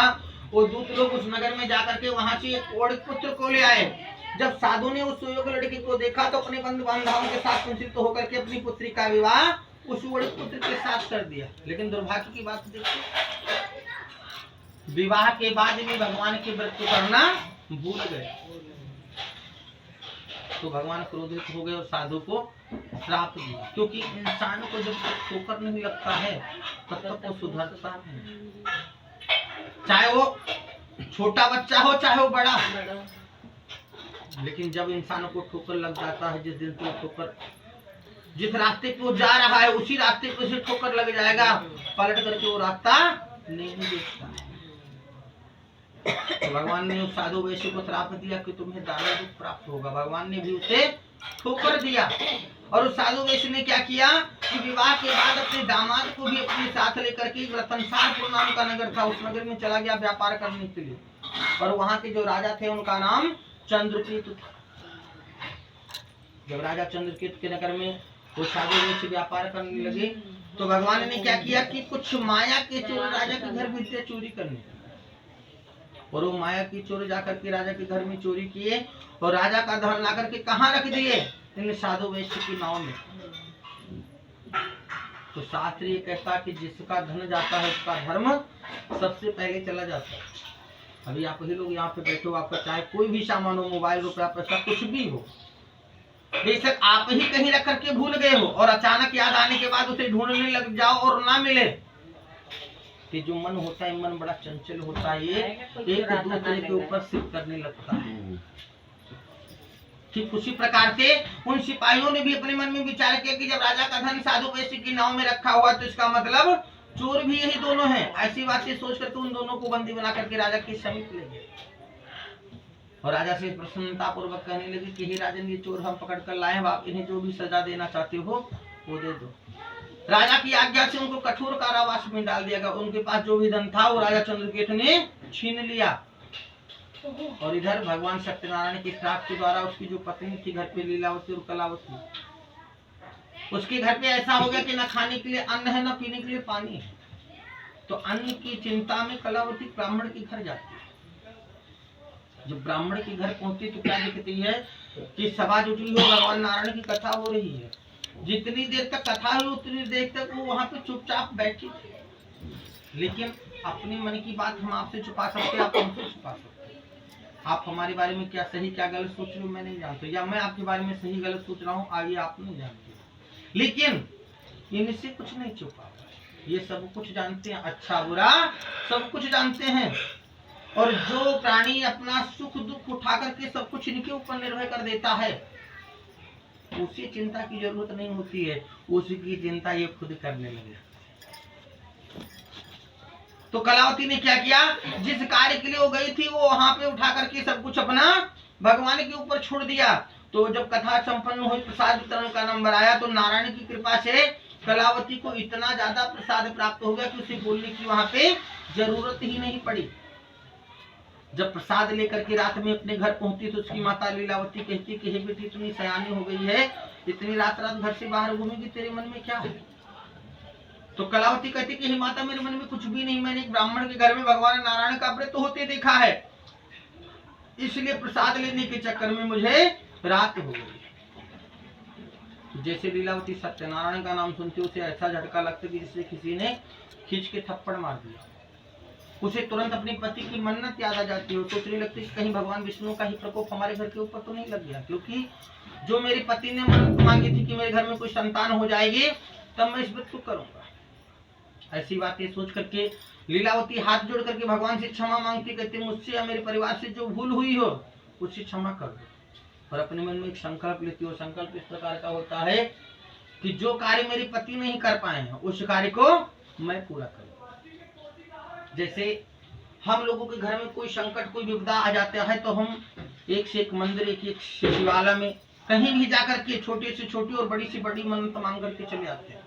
वो दूत लोग उस नगर में जाकर के वहां से एक और पुत्र को ले आए। जब साधु ने उस सुयोग्य लड़की को देखा तो अपने बंधु बांधवों के साथ कुंचित होकर के अपनी पुत्री का विवाह उस बड़े पुत्र के साथ कर दिया। लेकिन दुर्भाग्य की बात देखिए, विवाह के बाद भी भगवान के व्रत को करना भूल गए। तो भगवान क्रोधित हो गए और साधु को श्राप दिया। क्योंकि इंसान को जब तक ठोकर नहीं लगता है तब तक वो सुधरता नहीं। चाहे वो छोटा बच्चा हो चाहे वो बड़ा, लेकिन जब इंसान को ठोकर लग जाता है, जिस दिन तो ठोकर जिस रास्ते पे वो जा रहा है उसी रास्ते पे उसे ठोकर लग जाएगा, पलट करके वो रास्ता नहीं देखता। तो भगवान ने उस साधु वैश्य को श्राप दिया कि तुम्हें दारुण दुख प्राप्त होगा। भगवान ने भी उसे ठोकर दिया। और उस साधु वैश्य ने क्या किया कि विवाह के बाद अपने दामाद को भी अपने साथ लेकर के रतनसारपुर नाम का नगर था, उस नगर में चला गया व्यापार करने के लिए। और वहां के जो राजा थे उनका नाम चंद्रकेतु था। जब राजा चंद्रकेतु के नगर में वो साधु वैश्य व्यापार करने लगे तो भगवान ने क्या किया कि कुछ माया के चोर राजा के घर भी चोरी करने, और वो माया की चोर जाकर के राजा के घर में चोरी किए और राजा का धन ला करके कहाँ रख दिए, इन साधु वैश्य की नाव में। तो शास्त्र ये कहता है कि जिसका धन जाता है उसका धर्म सबसे पहले चला जाता है। अभी आप ही लोग यहाँ पे बैठे हो, आपका चाहे कोई भी सामान हो, मोबाइल, रुपया, पैसा, कुछ भी हो, बेशक आप ही कहीं रख करके भूल गए हो और अचानक याद आने के बाद उसे ढूंढने लग जाओ और ना मिले, कि जो मन होता है, मन बड़ा चंचल होता है, ये एक दूसरे के ऊपर सिद्ध करने लगता है। ठीक उसी प्रकार से उन सिपाहियों ने भी अपने मन में विचार किया कि जब राजा का धन साधु वैश्य की नाव में रखा हुआ तो इसका मतलब चोर भी यही दोनों हैं। ऐसी बातें सोच करके उन दोनों को बंदी बना करके राजा के समीप ले गए और राजा से प्रसन्नता पूर्वक कहने लगे कि हे राजन, ये चोर हम पकड़ कर लाए हैं, आप इन्हें जो भी सजा देना चाहते हो वो दे दो। राजा की आज्ञा से उनको कठोर कारावास में डाल दिया गया। उनके पास जो भी धन था वो राजा चंद्रकेतु ने छीन लिया। और इधर भगवान सत्यनारायण की प्राप्ति द्वारा उसकी जो पत्नी थी घर पे लीलावती और कलावती, उसके घर पे ऐसा हो गया कि न खाने के लिए अन्न है, न पीने के लिए पानी है। तो अन्न की चिंता में कलावती ब्राह्मण के घर जाती है। जब ब्राह्मण के घर पहुंचती तो क्या दिखती है कि सभा जुटी हो, भगवान नारायण की कथा हो रही है। जितनी देर तक कथा हुई उतनी देर तक वो वहां पे चुपचाप बैठी थी। लेकिन अपने मन की बात हम आपसे छुपा सकते, आप हमसे छुपा सकते। आप हमारे बारे में क्या सही क्या गलत सोच रहे हो मैं नहीं जानता, या मैं आपके बारे में सही गलत सोच रहा हूँ आगे आप नहीं जानते। लेकिन इनसे कुछ नहीं छुपा, ये सब कुछ जानते हैं, अच्छा बुरा सब कुछ जानते हैं। और जो प्राणी अपना सुख दुख उठा करके सब कुछ इनके ऊपर निर्भर कर देता है, उसे चिंता की जरूरत नहीं होती है, उसकी चिंता ये खुद करने लगे। तो कलावती ने क्या किया, जिस कार्य के लिए वो गई थी वो वहां पे उठा करके सब कुछ अपना भगवान के ऊपर छोड़ दिया। तो जब कथा संपन्न हुई, प्रसाद वितरण का नंबर आया, तो नारायण की कृपा से कलावती को इतना ज्यादा प्रसाद प्राप्त हो गया कि उसे बोलने की वहां पे जरूरत ही नहीं पड़ी। जब प्रसाद लेकर के रात में अपने घर पहुंची तो उसकी माता लीलावती कहती कि हे बेटी इतनी सयानी हो गई है, इतनी रात रात घर से बाहर घूमेगी, तेरे मन में क्या है? तो कलावती कहती कि हे माता मेरे मन में कुछ भी नहीं, मैंने एक ब्राह्मण के घर में भगवान नारायण का व्रत होते देखा है, इसलिए प्रसाद लेने के चक्कर में मुझे रात हो गई। जैसे लीलावती सत्यनारायण का नाम सुनती उसे ऐसा झटका लगता कि जिससे किसी ने खींच के थप्पड़ मार दिया। उसे तुरंत अपने पति की मन्नत याद आ जाती है। सोचने लगती है कहीं भगवान विष्णु का ही प्रकोप हमारे घर के ऊपर तो नहीं लग गया, क्योंकि जो मेरे पति ने मन्नत मांगी थी कि मेरे घर में कोई संतान हो जाएगी तब मैं इस व्रत को करूंगा। ऐसी बातें सोच करके लीलावती हाथ जोड़ करके भगवान से क्षमा मांगती, कहती मुझसे या मेरे परिवार से जो भूल हुई हो उससे क्षमा कर दो। और अपने मन में एक संकल्प लेती हो। संकल्प इस प्रकार का होता है कि जो कार्य मेरे पति नहीं कर पाए हैं उस कार्य को मैं पूरा करूंगा। जैसे हम लोगों के घर में कोई संकट कोई विपदा आ जाता है तो हम एक से एक मंदिर एक एक शिवालय में कहीं भी जाकर के छोटी से छोटी और बड़ी से बड़ी मन्नत मांग करके चले आते हैं।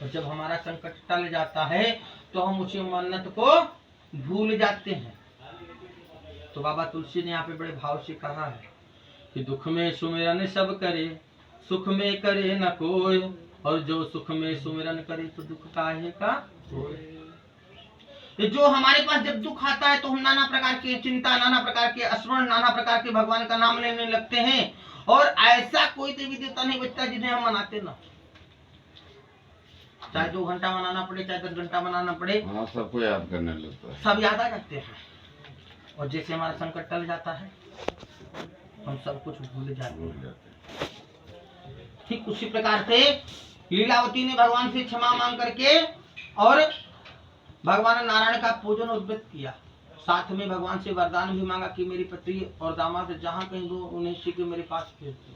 और जब हमारा संकट टल जाता है तो हम उसी मन्नत को भूल जाते हैं। तो बाबा तुलसी ने यहाँ पे बड़े भाव से कहा है कि दुख में सुमिरन सब करे, सुख में करे न कोई, और जो सुख में सुमिरन करे तो दुख काहे का कोई। जो हमारे पास जब दुख आता है तो हम नाना प्रकार की चिंता, नाना प्रकार के स्मरण, नाना प्रकार के भगवान का नाम लेने लगते हैं, और ऐसा कोई देवी देवता नहीं बचता जिन्हें हम मनाते ना। चाहे 2 घंटा मनाना पड़े, चाहे 10 घंटा मनाना पड़े, सबको याद करने लगता है, सब याद आ जाते हैं। और जैसे हमारा संकट टल जाता है हम सब कुछ भूल जाते हैं। ठीक उसी प्रकार से लीलावती ने भगवान से क्षमा मांग करके और भगवान नारायण का पूजन उद्वृत किया। साथ में भगवान से वरदान भी मांगा कि मेरी पत्नी और दामाद जहाँ कहीं हो उन्हें शीघ्र मेरे पास भेज दो।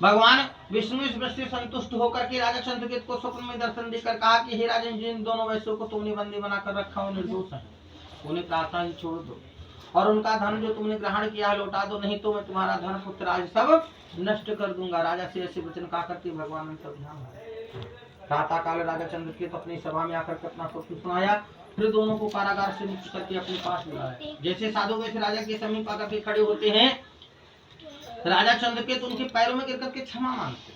भगवान विष्णु इस व्रत से संतुष्ट होकर के राजा चंद्रकेतु को स्वप्न में दर्शन देकर कहा कि हे राजन, जिन दोनों वैश्यों को तुमने बंदी बनाकर रखा वो निर्दोष है, उन्हें प्रार्थना ही छोड़ दो और उनका धन जो तुमने ग्रहण किया लौटा दो, नहीं तो मैं तुम्हारा धन पुत्र आज सब नष्ट कर दूंगा। राजा से ऐसे वचन कहा करके भगवान ने सब ध्यान प्रातः काल राजा चंद्रकेतु अपनी सभा में आकर के अपना स्वप्न सुनाया, फिर दोनों को कारागार से मुक्त करके अपने पास बुलाया। जैसे साधु वैसे राजा के समीप आकर के खड़े होते हैं, राजा चंद्रकेतु उनके पैरों में गिर करके क्षमा मांगते,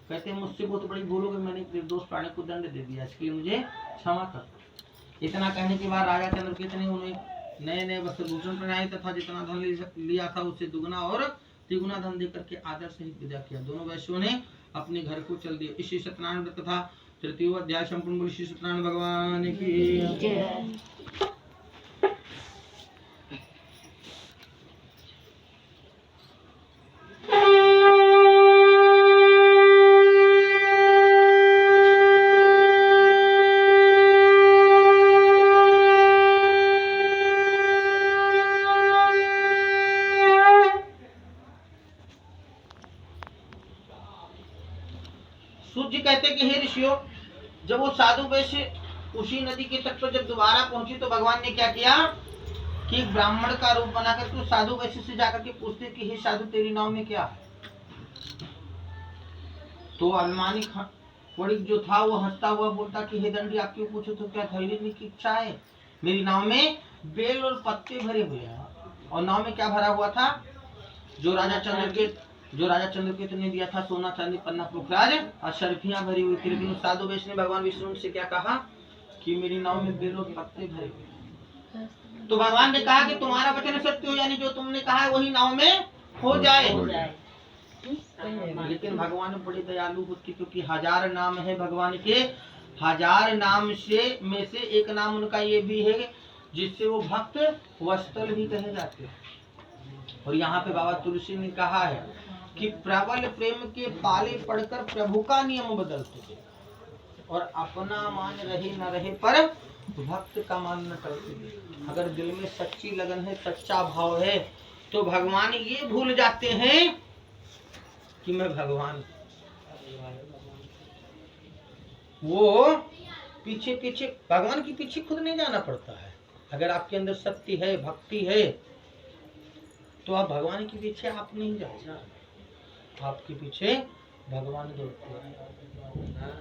कहते मुझसे बहुत बड़ी भूल हो गई, मैंने निर्दोष प्राणी को दंड दे दिया, इसलिए मुझे क्षमा कर। इतना कहने के बाद राजा चंद्रकेतु ने उन्हें नए नए वस्त्र भूषण पहनाए तथा जितना धन लिया था उससे दुगना और तिगुना धन देकर के आदर सहित विदा किया। दोनों वैश्यों ने अपने घर को चल दिया। इसी सत्यनारायण व्रत तथा तृतीय अध्याय संपूर्ण बोली श्री सत्यनारायण भगवान की। सूर्य कहते कि हे ऋषियों, जब वो साधु वैश्य उसी नदी के तट पर जब दोबारा पहुंची तो भगवान ने क्या किया कि ब्राह्मण का रूप बनाकर के साधु वैश्य से जाकर के पूछते कि हे साधु, तेरी नाव में क्या है? तो अभिमानी वणिक जो था वो हंसता हुआ बोलता कि हे दंडी, आप क्यों पूछो तो क्या धैर्य की इच्छा है? मेरी नाव में बेल और पत्ते भरे हुए हैं। और नाव में क्या भरा हुआ था? जो राजा चंद्रकेतु ने दिया था, सोना चांदी पन्ना पुखराज और शर्फियां भरी हुई थी। लेकिन साधु वेश ने भगवान विष्णु से क्या कहा कि मेरी नाव में बेल और पत्ते भरे हुए हैं। तो भगवान ने कहा कि तुम्हारा वचन सत्य हो, यानी जो तुमने कहा है वही नाव में हो जाए। लेकिन भगवान बड़े दयालु होते, क्योंकि 1000 नाम है भगवान के। 1000 नाम में से एक नाम उनका ये भी है जिससे वो भक्त वत्सल भी कहे जाते हैं। और यहाँ पे बाबा तुलसी ने कहा है कि प्रबल प्रेम के पाले पढ़कर प्रभु का नियम बदलते थे, और अपना मान रहे न रहे पर भक्त का मान न करते। अगर दिल में सच्ची लगन है, सच्चा भाव है, तो भगवान ये भूल जाते हैं कि मैं भगवान। वो पीछे पीछे भगवान के पीछे खुद नहीं जाना पड़ता है। अगर आपके अंदर शक्ति है, भक्ति है, तो आप भगवान के पीछे आप नहीं जाते, आपके पीछे भगवान दौड़ते हैं।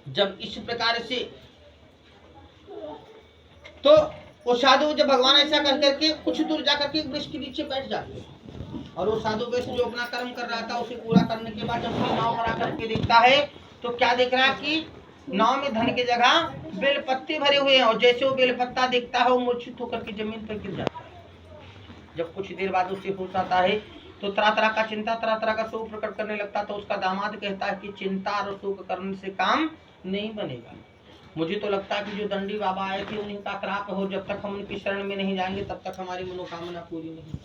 जब इस प्रकार से, तो वो साधु जब भगवान ऐसा कर करके कुछ दूर जाकर के वृक्ष के नीचे बैठ जाते हैं, और वो साधु वैसे जो अपना कर्म कर रहा था उसे पूरा करने के बाद जब अपनी नाव पर आकर के देखता है, तो क्या देख रहा है कि नाव में धन की जगह बेल पत्ते भरे हुए हैं। और जैसे वो बेल पत्ता देखता है, वो मूर्छित होकर के जमीन पर गिर जाता है। जब कुछ देर बाद उसे होश आता है, तो तरह तरह का चिंता, तरह तरह का शोक प्रकट करने लगता। तो उसका दामाद कहता है कि चिंता और शोक करने से काम नहीं बनेगा। मुझे तो लगता है कि जो दंडी बाबा आए थे उन्हीं का क्राप हो, जब तक हम उनकी शरण में नहीं जाएंगे तब तक हमारी मनोकामना पूरी नहीं।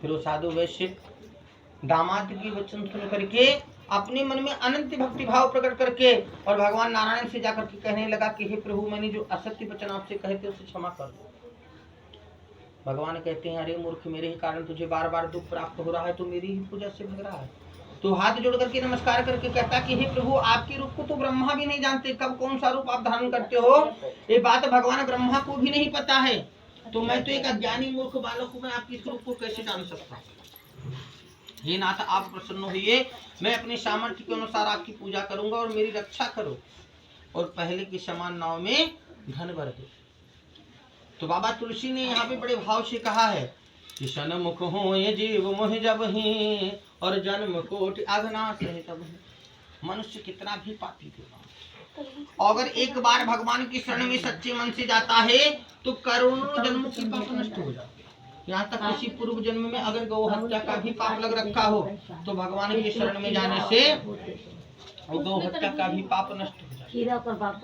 फिर वो साधु वैश्य दामाद की वचन सुन करके अपने मन में अनंत भक्ति भाव प्रकट करके और भगवान नारायण से जाकर के कहने लगा कि हे प्रभु, मैंने जो असत्य वचन आपसे कहे थे उसे क्षमा कर दो। भगवान कहते हैं, अरे मूर्ख, मेरे ही कारण तुझे बार बार दुख प्राप्त हो रहा है, तो मेरी ही पूजा से भग रहा है। तो हाथ जोड़ करके नमस्कार करके कहता कि हे प्रभु, आपके रूप को तो ब्रह्मा भी नहीं जानते, कब कौन सा रूप आप धारण करते हो ये बात भगवान ब्रह्मा को भी नहीं पता है। तो मैं तो एक अज्ञानी मूर्ख बालक हूँ, मैं आपके इस रूप को कैसे जान सकता हूँ? हे नाथ, आप प्रसन्न होइए, मैं अपने सामर्थ्य के अनुसार आपकी पूजा करूंगा और मेरी रक्षा करो, और पहले के समान नाव में धन भर दो। तो बाबा तुलसी ने यहाँ पे बड़े भाव से कहा है कि सन्मुख हो ये जीव मोह जब ही, और जन्म कोटि अघनाश है तब ही। मनुष्य कितना भी पापी होगा, अगर एक बार भगवान की शरण में सच्चे मन से जाता है तो करोड़ों जन्मों की पाप नष्ट हो जाते। यहाँ तक किसी पूर्व जन्म में अगर गौ हत्या का भी पाप लग रखा हो, तो भगवान की शरण में जाने से गौ हत्या का भी पाप नष्ट हो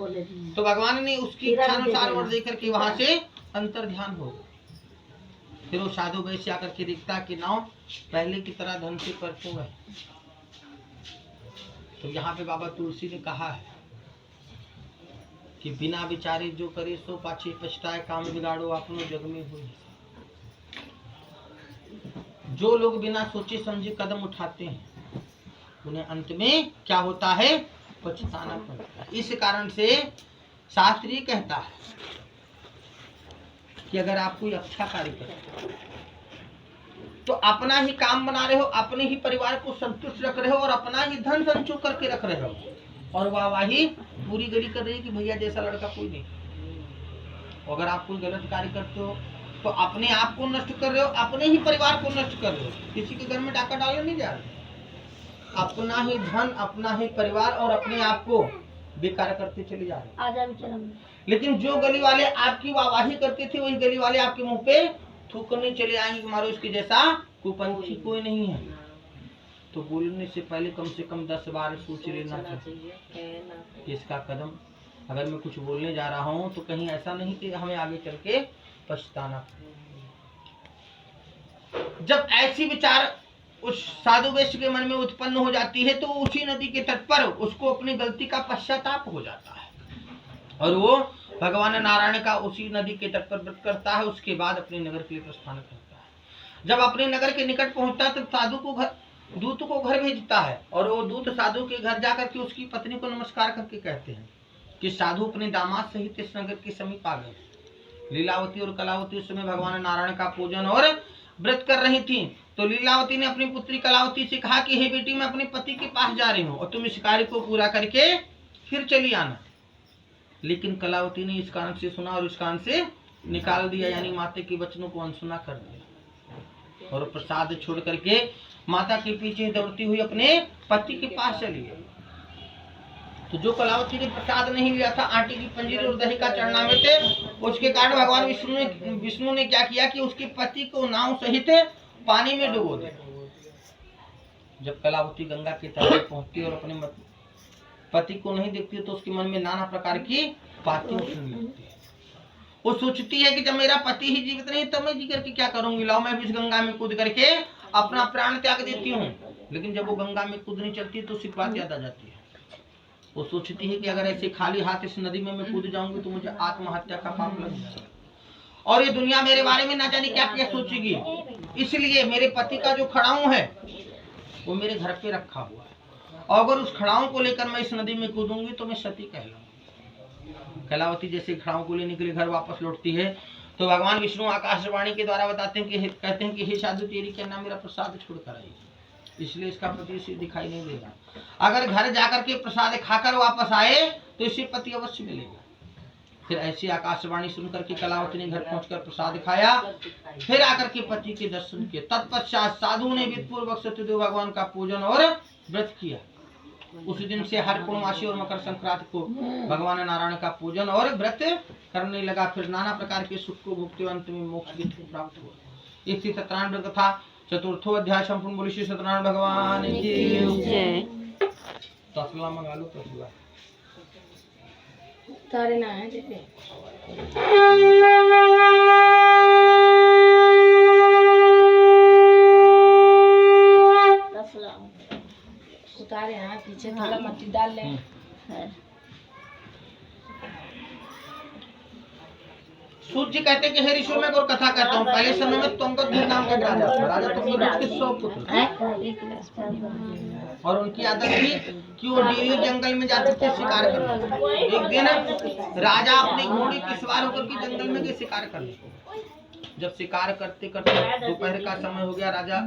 जाए। तो भगवान ने उसकी इच्छा अनुसार वर देकर के वहां से अंतर ध्यान हो। फिर वो साधु वैश्य आकर के देखता कि नाव पहले की तरह धन से भरपूर है। तो यहाँ पे बाबा तुलसी ने कहा है कि बिना विचारे जो करे सो पाछे पछताए, काम बिगाड़ो अपनो जग में हो। जो लोग बिना सोचे समझे कदम उठाते हैं उन्हें अंत में क्या होता है? पछताना पड़ता है। इस कारण से शास्त्रीय कहता है कि अगर आप कोई अच्छा कार्य करें तो अपना ही काम बना रहे हो, अपने ही परिवार को संतुष्ट रख रहे हो, और अपना ही धन संचय करके रख रहे हो, और वाहवाही पूरी गली कर रही है कि भैया जैसा लड़का कोई नहीं। अगर आप कोई गलत कार्य करते हो तो अपने आप को नष्ट कर रहे हो, अपने ही परिवार को नष्ट कर रहे हो। किसी के घर में डाका डालने नहीं जा रहे, अपना ही धन, अपना ही परिवार और अपने आप को बेकार करते चले जा रहे। लेकिन जो गली वाले आपकी वाहवाही करते थे, वही गली वाले आपके मुंह पे थूकने चले आएंगे कि मारो इसके जैसा कुपंथी कोई नहीं है। तो बोलने से पहले कम से कम 10 बार सोच लेना चाहिए इसका कदम। अगर मैं कुछ बोलने जा रहा हूँ तो कहीं ऐसा नहीं कि हमें आगे चल के पछताना। जब ऐसी विचार उस साधु वैश्य के मन में उत्पन्न हो जाती है तो उसी नदी के तट पर उसको अपनी गलती का पश्चाताप हो जाता है, और वो भगवान नारायण का उसी नदी के तट पर व्रत करता है। उसके बाद अपने नगर के लिए प्रस्थान करता है। जब अपने नगर के निकट पहुंचता है तब साधु को दूत को घर भेजता है, और वो दूत साधु के घर जाकर के उसकी पत्नी को नमस्कार करके कहते हैं कि साधु अपने दामाद सहित इस नगर के समीप आ गए। लीलावती और कलावती उस समय भगवान नारायण का पूजन और व्रत कर रही थी, तो लीलावती ने अपनी पुत्री कलावती से कहा कि हे बेटी, मैं अपने पति के पास जा रही हूँ और तुम इस कार्य को पूरा करके फिर चली आना। लेकिन कलावती ने इस कान से सुना और इस कान से निकाल दिया, यानी माता के वचनों को अनसुना कर दिया और प्रसाद छोड़ करके माता के पीछे दौड़ती हुई अपने पति के पास चली गई। तो जो कलावती ने प्रसाद नहीं लिया था, आटे की पंजीरी और दही का चरणामृत थे, उसके कारण भगवान विष्णु ने क्या किया कि उसके पति को नाव सहित पानी में डुबो दिया। जब कलावती गंगा के तट पहुंचती और अपने पति को नहीं देखती तो उसके मन में नाना प्रकार की बातें उठने लगती है। वो सोचती है कि जब मेरा पति ही जीवित नहीं तो मैं जी करके क्या करूंगी, लाओ मैं भी इस गंगा में कूद करके अपना प्राण त्याग देती हूँ। लेकिन जब वो गंगा में कूदने चलती है तो उसकी बात याद आ जाती है। वो सोचती है कि अगर ऐसे खाली हाथ इस नदी में मैं कूद जाऊंगी तो मुझे आत्महत्या का पाप लग जाएगा और ये दुनिया मेरे बारे में ना जाने क्या क्या सोचेगी। इसलिए मेरे पति का जो खड़ाऊं है वो मेरे घर पे रखा हुआ है और अगर उस खड़ाऊं को लेकर मैं इस नदी में कूदूंगी तो मैं सती कहलाऊंगी। कलावती जैसे खड़ाऊं को लेने के लिए घर वापस लौटती है तो भगवान विष्णु आकाशवाणी के द्वारा बताते हैं कि कहते हैं कि हे साधु, तेरी क्या नाम मेरा प्रसाद छोड़कर आई, इसलिए इसका पति इसे दिखाई नहीं देगा। अगर घर जाकर के प्रसाद खाकर वापस आए तो इसे पति अवश्य मिलेगा। फिर ऐसी आकाशवाणी सुनकर के कलावती ने घर पहुंचकर प्रसाद खाया, फिर आकर के पति के दर्शन किए। तत्पश्चात साधु ने विधिपूर्वक सत्यदेव भगवान का पूजन और व्रत किया। उस दिन से हर पूर्णमासी और मकर संक्रांति को भगवान नारायण का पूजन और व्रत करने लगा। फिर नाना प्रकार के सुख को भुगते अंत में मोक्ष भी प्राप्त हुआ। इस सत्यनारायण व्रत कथा चतुर्थो अध्याय संपूर्ण बोली श्री सत्यनारायण भगवान की जय। तसला मंगा लो, तसला तारे ना है जैसे उतारे हैं पीछे थोड़ा मट्टी डाल ले। सूत जी कहते कि हे ऋषियों, मैं और कथा कहता हूँ। पहले समय में तुंगद नाम का राजा था। राजा तुंगद के 100 पुत्र थे और उनकी आदत थी कि वो डेली जंगल में जाते थे शिकार करने। एक दिन राजा अपने घोड़े की सवार होकर के जंगल में गए शिकार करने। जब शिकार करते करते दोपहर का समय हो गया, राजा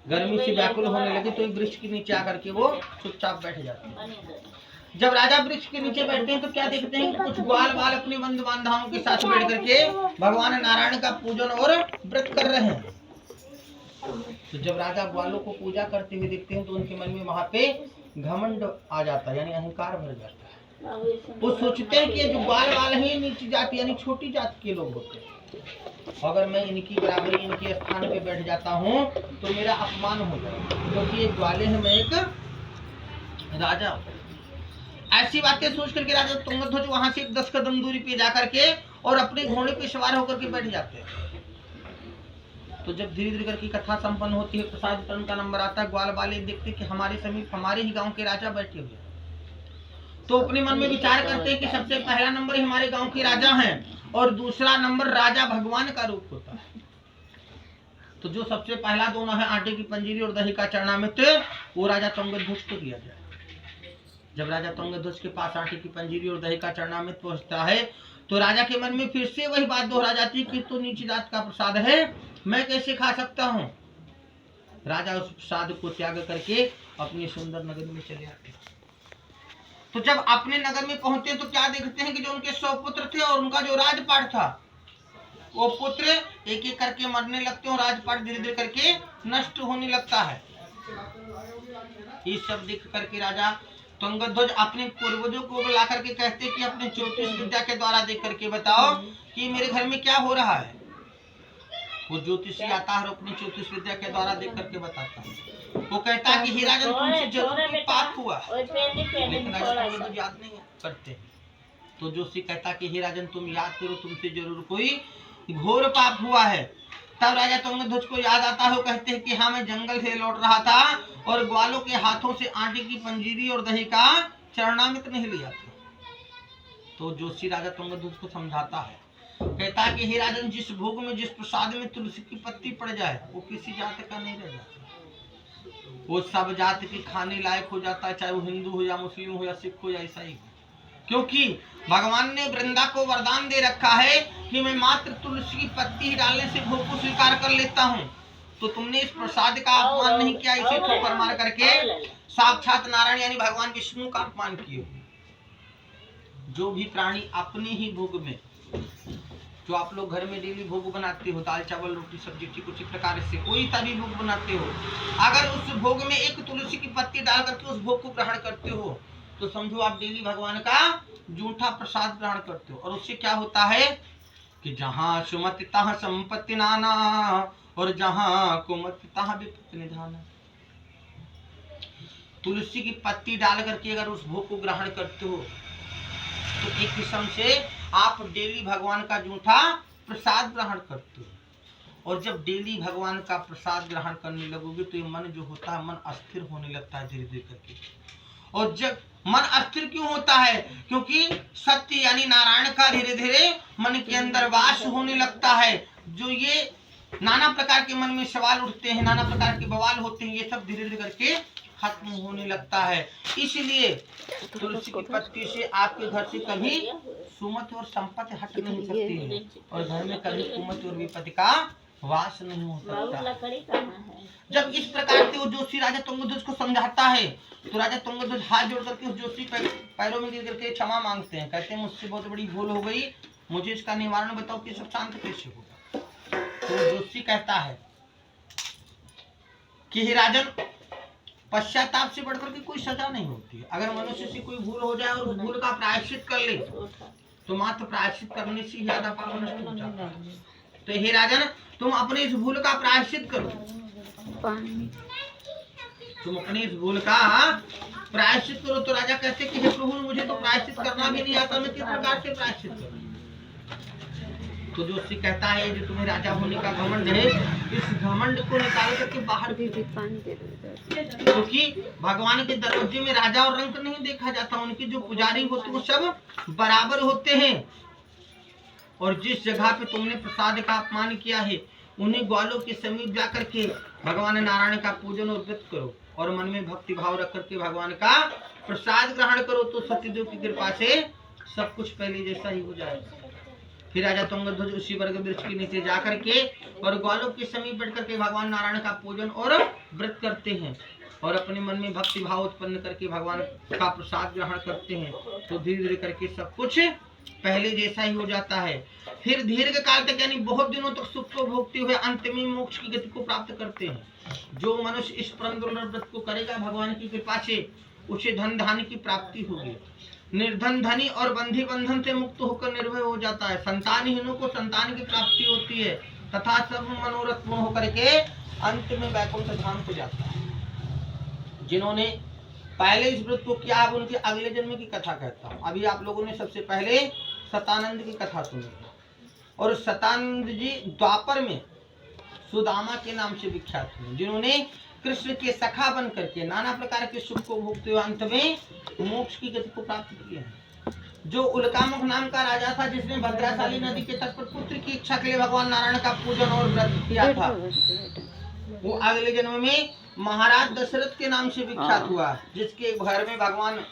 गर्मी से व्याकुल होने लगे तो एक वृक्ष के नीचे आकर के वो चुपचाप बैठ जाते हैं। जब राजा वृक्ष के नीचे बैठते हैं तो क्या देखते हैं कि कुछ ग्वाल बाल अपने बंधु बांधवों के साथ बैठ करके भगवान नारायण का पूजन और व्रत कर रहे हैं। तो जब राजा ग्वालों को पूजा करते हुए देखते हैं तो उनके मन में वहां पे घमंड आ जाता है, यानी अहंकार भर जाता है। वो सोचते हैं कि ये जो ग्वाल वाल है नीची जाति यानी छोटी जाति के लोग होते हैं, अगर मैं इनकी बराबरी इनके स्थान पे बैठ जाता हूँ तो मेरा अपमान हो जाएगा, क्योंकि ये ग्वाले हैं, मैं एक राजा हूँ। ऐसी बातें सोच करके राजा तुंगध्वज वहां से 10 कदम दूरी पे जाकर के और अपने घोड़े पे सवार होकर के बैठ जाते हैं। तो जब धीरे धीरे करके कथा संपन्न होती है, प्रसाद वितरण का नंबर आता है, ग्वाल वाले देखते कि हमारे समीप हमारे ही गांव के राजा बैठे हुए, तो अपने मन में विचार करते हैं कि सबसे पहला नंबर ही हमारे गांव के राजा हैं और दूसरा नंबर राजा भगवान का रूप होता है। तो जो सबसे पहला दोनों है आटे की पंजीरी और दही का चरणामृत, वो राजा तुंगध्वज को दिया जाए। जब राजा तुंगध्वज के पास आटे की पंजीरी और दही का चरणामृत पहुंचता है तो राजा के मन में फिर से वही बात दोहरा जाती है कि तो नीची जात का प्रसाद है, मैं कैसे खा सकता हूँ। राजा उस प्रसाद को त्याग करके अपने सुंदर नगर में चले आते हैं। तो जब अपने नगर में पहुंचते तो क्या देखते हैं कि जो उनके 100 पुत्र थे और उनका जो राजपाट था, वो पुत्र एक एक करके मरने लगते हैं और राजपाट धीरे धीरे करके नष्ट होने लगता है। ये सब देख करके राजा तुंगध्वज अपने पूर्वजों को बुला करके कहते कि अपने ज्योतिष विद्या के द्वारा देख करके बताओ कि मेरे घर में क्या हो रहा है। वो ज्योतिषी आता है और अपनी ज्योतिष विद्या के द्वारा देख करके बताता है। वो कहता है कि हे राजन, तुमसे जरूर कोई पाप हुआ, लेकिन राजा तुम याद नहीं करते। तो ज्योतिषी कहता कि हे राजन, तुम याद करो, तुमसे जरूर कोई घोर पाप हुआ है। तब राजा तुंगध्वज को याद आता है। वो कहते हैं कि हाँ, मैं जंगल से लौट रहा था और ग्वालों के हाथों से आटे की पंजीरी और दही का चरणामृत नहीं लिया था। तो ज्योतिषी राजा तुंगध्वज को समझाता है, कहता है कि हे राजन, जिस भोग में जिस प्रसाद में तुलसी की पत्ती पड़ जाए वो किसी जाति का नहीं रह जाता, वो सब जाति के खाने लायक हो जाता है, चाहे वो हिंदू हो या मुस्लिम हो या सिख हो या ईसाई हो। क्योंकि भगवान ने वृंदा को वरदान दे रखा है कि मैं मात्र तुलसी की पत्ती ही डालने से भोग को स्वीकार कर लेता हूँ। तो तुमने इस प्रसाद का अपमान नहीं किया, इसे ठोकर मार करके साक्षात नारायण यानी भगवान विष्णु का अपमान किए। जो भी प्राणी अपने ही भोग में, जो आप लोग घर में डेली भोग बनाते हो, दाल चावल रोटी सब्जी ठीक उसी प्रकार से कोई सा भी भोग बनाते हो, अगर उस भोग में एक तुलसी की पत्ती डाल करके उस भोग को ग्रहण करते हो तो समझो आप डेली भगवान का जूठा प्रसाद ग्रहण करते हो। और उससे क्या होता है कि जहाँ सुमति तहाँ संपत्ति नाना और जहाँ कुमति तहाँ विपत्ति निधाना। तुलसी की पत्ती डाल करके अगर उस भोग को ग्रहण करते हो तो एक किस्म से आप डेली भगवान का जूठा प्रसाद ग्रहण करते हो। और जब डेली भगवान का प्रसाद ग्रहण करने लगोगे तो ये मन जो होता है मन अस्थिर होने लगता है धीरे धीरे करके। और जब मन अस्थिर क्यों होता है? क्योंकि सत्य यानी नारायण का धीरे धीरे मन के अंदर वास होने लगता है। जो ये नाना प्रकार के मन में सवाल उठते हैं, नाना प्रकार के बवाल होते हैं, ये सब धीरे धीरे करके खत्म होने लगता है। इसलिए तुलसी की पत्ती से आपके घर से कभी सुमति और संपत्ति हट नहीं सकती है और घर में कभी कुमति और विपत्ति का वास नहीं हो सकता। जब इस प्रकार से वो जोशी राजा तुंगध्वज को समझाता है तो राजा तुंगध्वज हाथ जोड़ करके उस जोशी पैरों में गिर करके क्षमा मांगते हैं। कहते हैं मुझसे बहुत बड़ी भूल हो गई, मुझे इसका निवारण बताओ कि सब शांत कैसे होगा। तो जोशी कहता है कि हे राजन, पश्चाताप से बढ़कर के कोई सजा नहीं होती है। अगर मनुष्य से कोई भूल हो जाए और उस भूल का प्रायश्चित कर ले तो मात्र प्रायश्चित करने से ही ज्यादा पाप नष्ट हो जाता है। तो हे राजन, तुम अपने इस भूल का प्रायश्चित करो, तुम अपने इस भूल का प्रायश्चित करो। तो राजा कहते कि हे प्रभु, मुझे तो प्रायश्चित करना भी नहीं आता, मैं किस प्रकार से प्रायश्चित करूं? तो जोशी कहता है जो तुम्हें राजा होने का घमंड है, इस घमंड को निकाल करके बाहर भी पानी दे दो। क्योंकि भगवान के दरवाजे में राजा और रंग नहीं देखा जाता, उनके जो पुजारी होते वो सब बराबर होते हैं। और जिस जगह पे तुमने प्रसाद का अपमान किया है उन्हीं ग्वालों के समीप जाकर के भगवान नारायण का पूजन और व्रत करो और मन में भक्ति भाव रख करके भगवान का प्रसाद ग्रहण करो तो सत्यदेव की कृपा से सब कुछ पहले जैसा ही हो जाएगा। फिर राजा तुंगध्वज उसी वर्ग वृक्ष के नीचे जाकर के और ग्वालों के समीप बैठ करके भगवान नारायण का पूजन और व्रत करते हैं और अपने मन में भक्ति भाव उत्पन्न करके भगवान का प्रसाद ग्रहण करते हैं। तो धीरे धीरे करके सब कुछ पहले जैसा ही हो जाता है। फिर दीर्घ काल तक यानी बहुत दिनों तक सुख को भोगते हुए अंत में मोक्ष की गति को प्राप्त करते हैं। जो मनुष्य इस परम दुर्लभ व्रत को करेगा भगवान की कृपा से उसे धन धान्य की प्राप्ति होगी। निर्धन धनी और बंधी बंधन से मुक्त होकर निर्भय हो जाता है। संतानहीनों को संतान की प्राप्ति होती है तथा सब मनोरथ पूर्ण होकर के अंत में वैकुंठ धाम को जाता है। जिन्होंने पहले इस व्रत को किया अब उनके अगले जन्म की कथा कहता हूँ। अभी आप लोगों ने सबसे पहले सतानंद की कथा सुनी और सतानंद जी द्वापर में सुदामा के नाम से विख्यात हुए, जिन्होंने कृष्ण के सखा बन करके नाना प्रकार के सुख को भोगते हुए अंत में मोक्ष की गति को प्राप्त किया है। जो उल्कामुख नाम का राजा था जिसने भद्राशाली नदी के तट पर पुत्र की इच्छा के लिए भगवान नारायण का पूजन और व्रत किया था, वो अगले जन्म में महाराज दशरथ के नाम से विख्यात हुआ, जिसके घर में भगवान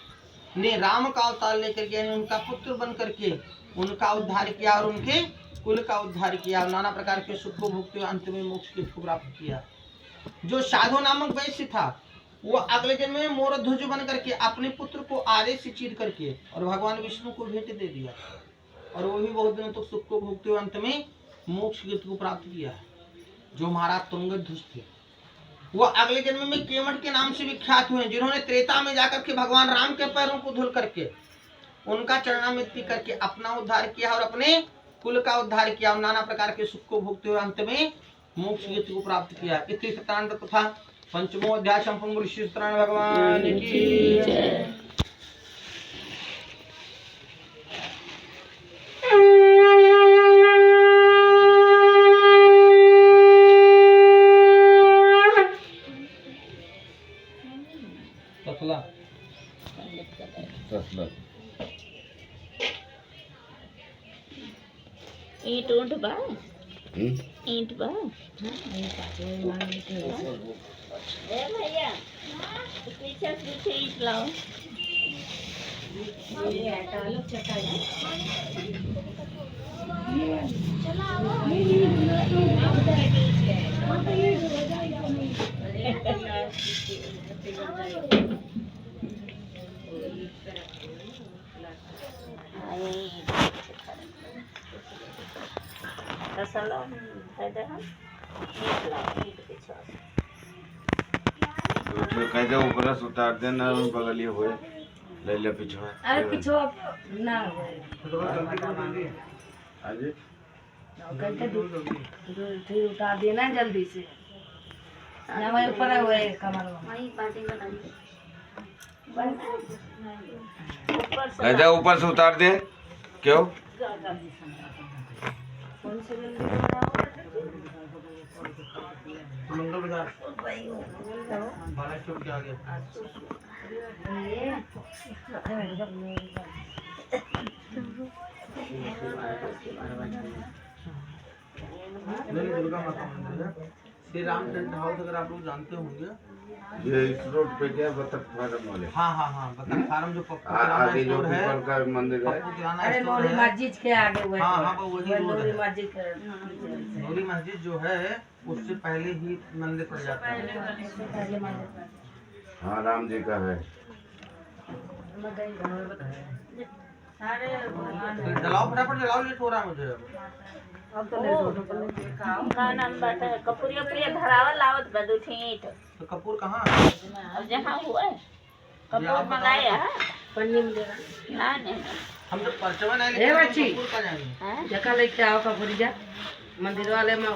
ने राम का अवतार लेकर के उनका पुत्र बन करके उनका उद्धार किया और उनके कुल का उद्धार किया, नाना प्रकार के सुख को भोगते हुए अंत में मोक्ष की प्राप्त किया। जो साधु नामक वैश्य था वो अगले जन्म में मोरध्वज बन करके अपने पुत्र को आरे से चीर करके और भगवान विष्णु को भेंट दे दिया और वो भी बहुत दिनों तक सुख को भोगते हुए अंत में मोक्ष गति को प्राप्त किया है। जो महाराज तुंगध्वज थे वो अगले जन्म में केमठ के नाम से विख्यात हुए, जिन्होंने त्रेता में जाकर के भगवान राम के पैरों को धुल करके उनका चरणामृति करके अपना उद्धार किया और अपने कुल का उद्धार किया और नाना प्रकार के सुख को भोगते हुए अंत में मोक्ष गति को प्राप्त किया। इति सतानंद कथा पंचमो अध्याय संपूर्ण गुरु श्री सत्यनारायण भगवान की जय। ईंट ऊंट बा ईंट बा भैया पीछे ईंट लाओ। ये आटा अलग चटाई तो कैसे ऊपर से उतार देना बगल ये हुए ले ले पिछवा अरे पिछवा ना अजी करके फिर उतार देना जल्दी से ना मैं ऊपर हुए कमर में कैसे ऊपर से उतार दे क्यों मंगल बाजार बाला चौक के आगे दुर्गा माता मंदिर है। श्री राम टेंट हाउस अगर आप लोग जानते होंगे, ये इस रोड पे क्या बतख फार्म वाले हाँ बतख फार्म जो पप्पू आगे किराना जो स्टोर है, पीपल का मंदिर है पप्पू किराना अरे स्टोर नूरी है। मस्जिद के आगे हुए हाँ वो वही रोड नूरी है। मस्जिद के नूरी मस्जिद जो है उससे पहले ही मंदिर पड़ जाता है। पहले मंदिर हाँ राम जी का है जलाओ फटाफट जलाओ, लेट हो रहा है मुझे। का नाम बाटा कपूरिया प्रिय धरावा लावत बदू ठीठ तो कपूर कहाँ है? अब जहाँ हुआ है आप कपूर बताओ मंगाया पन्नी में देना ना नहीं हम तो परचवा नहीं ए लेके बच्ची। कपूर का जाएंगे। हैं? देखा लेके आओ कपूरी जा मंदिर वाले में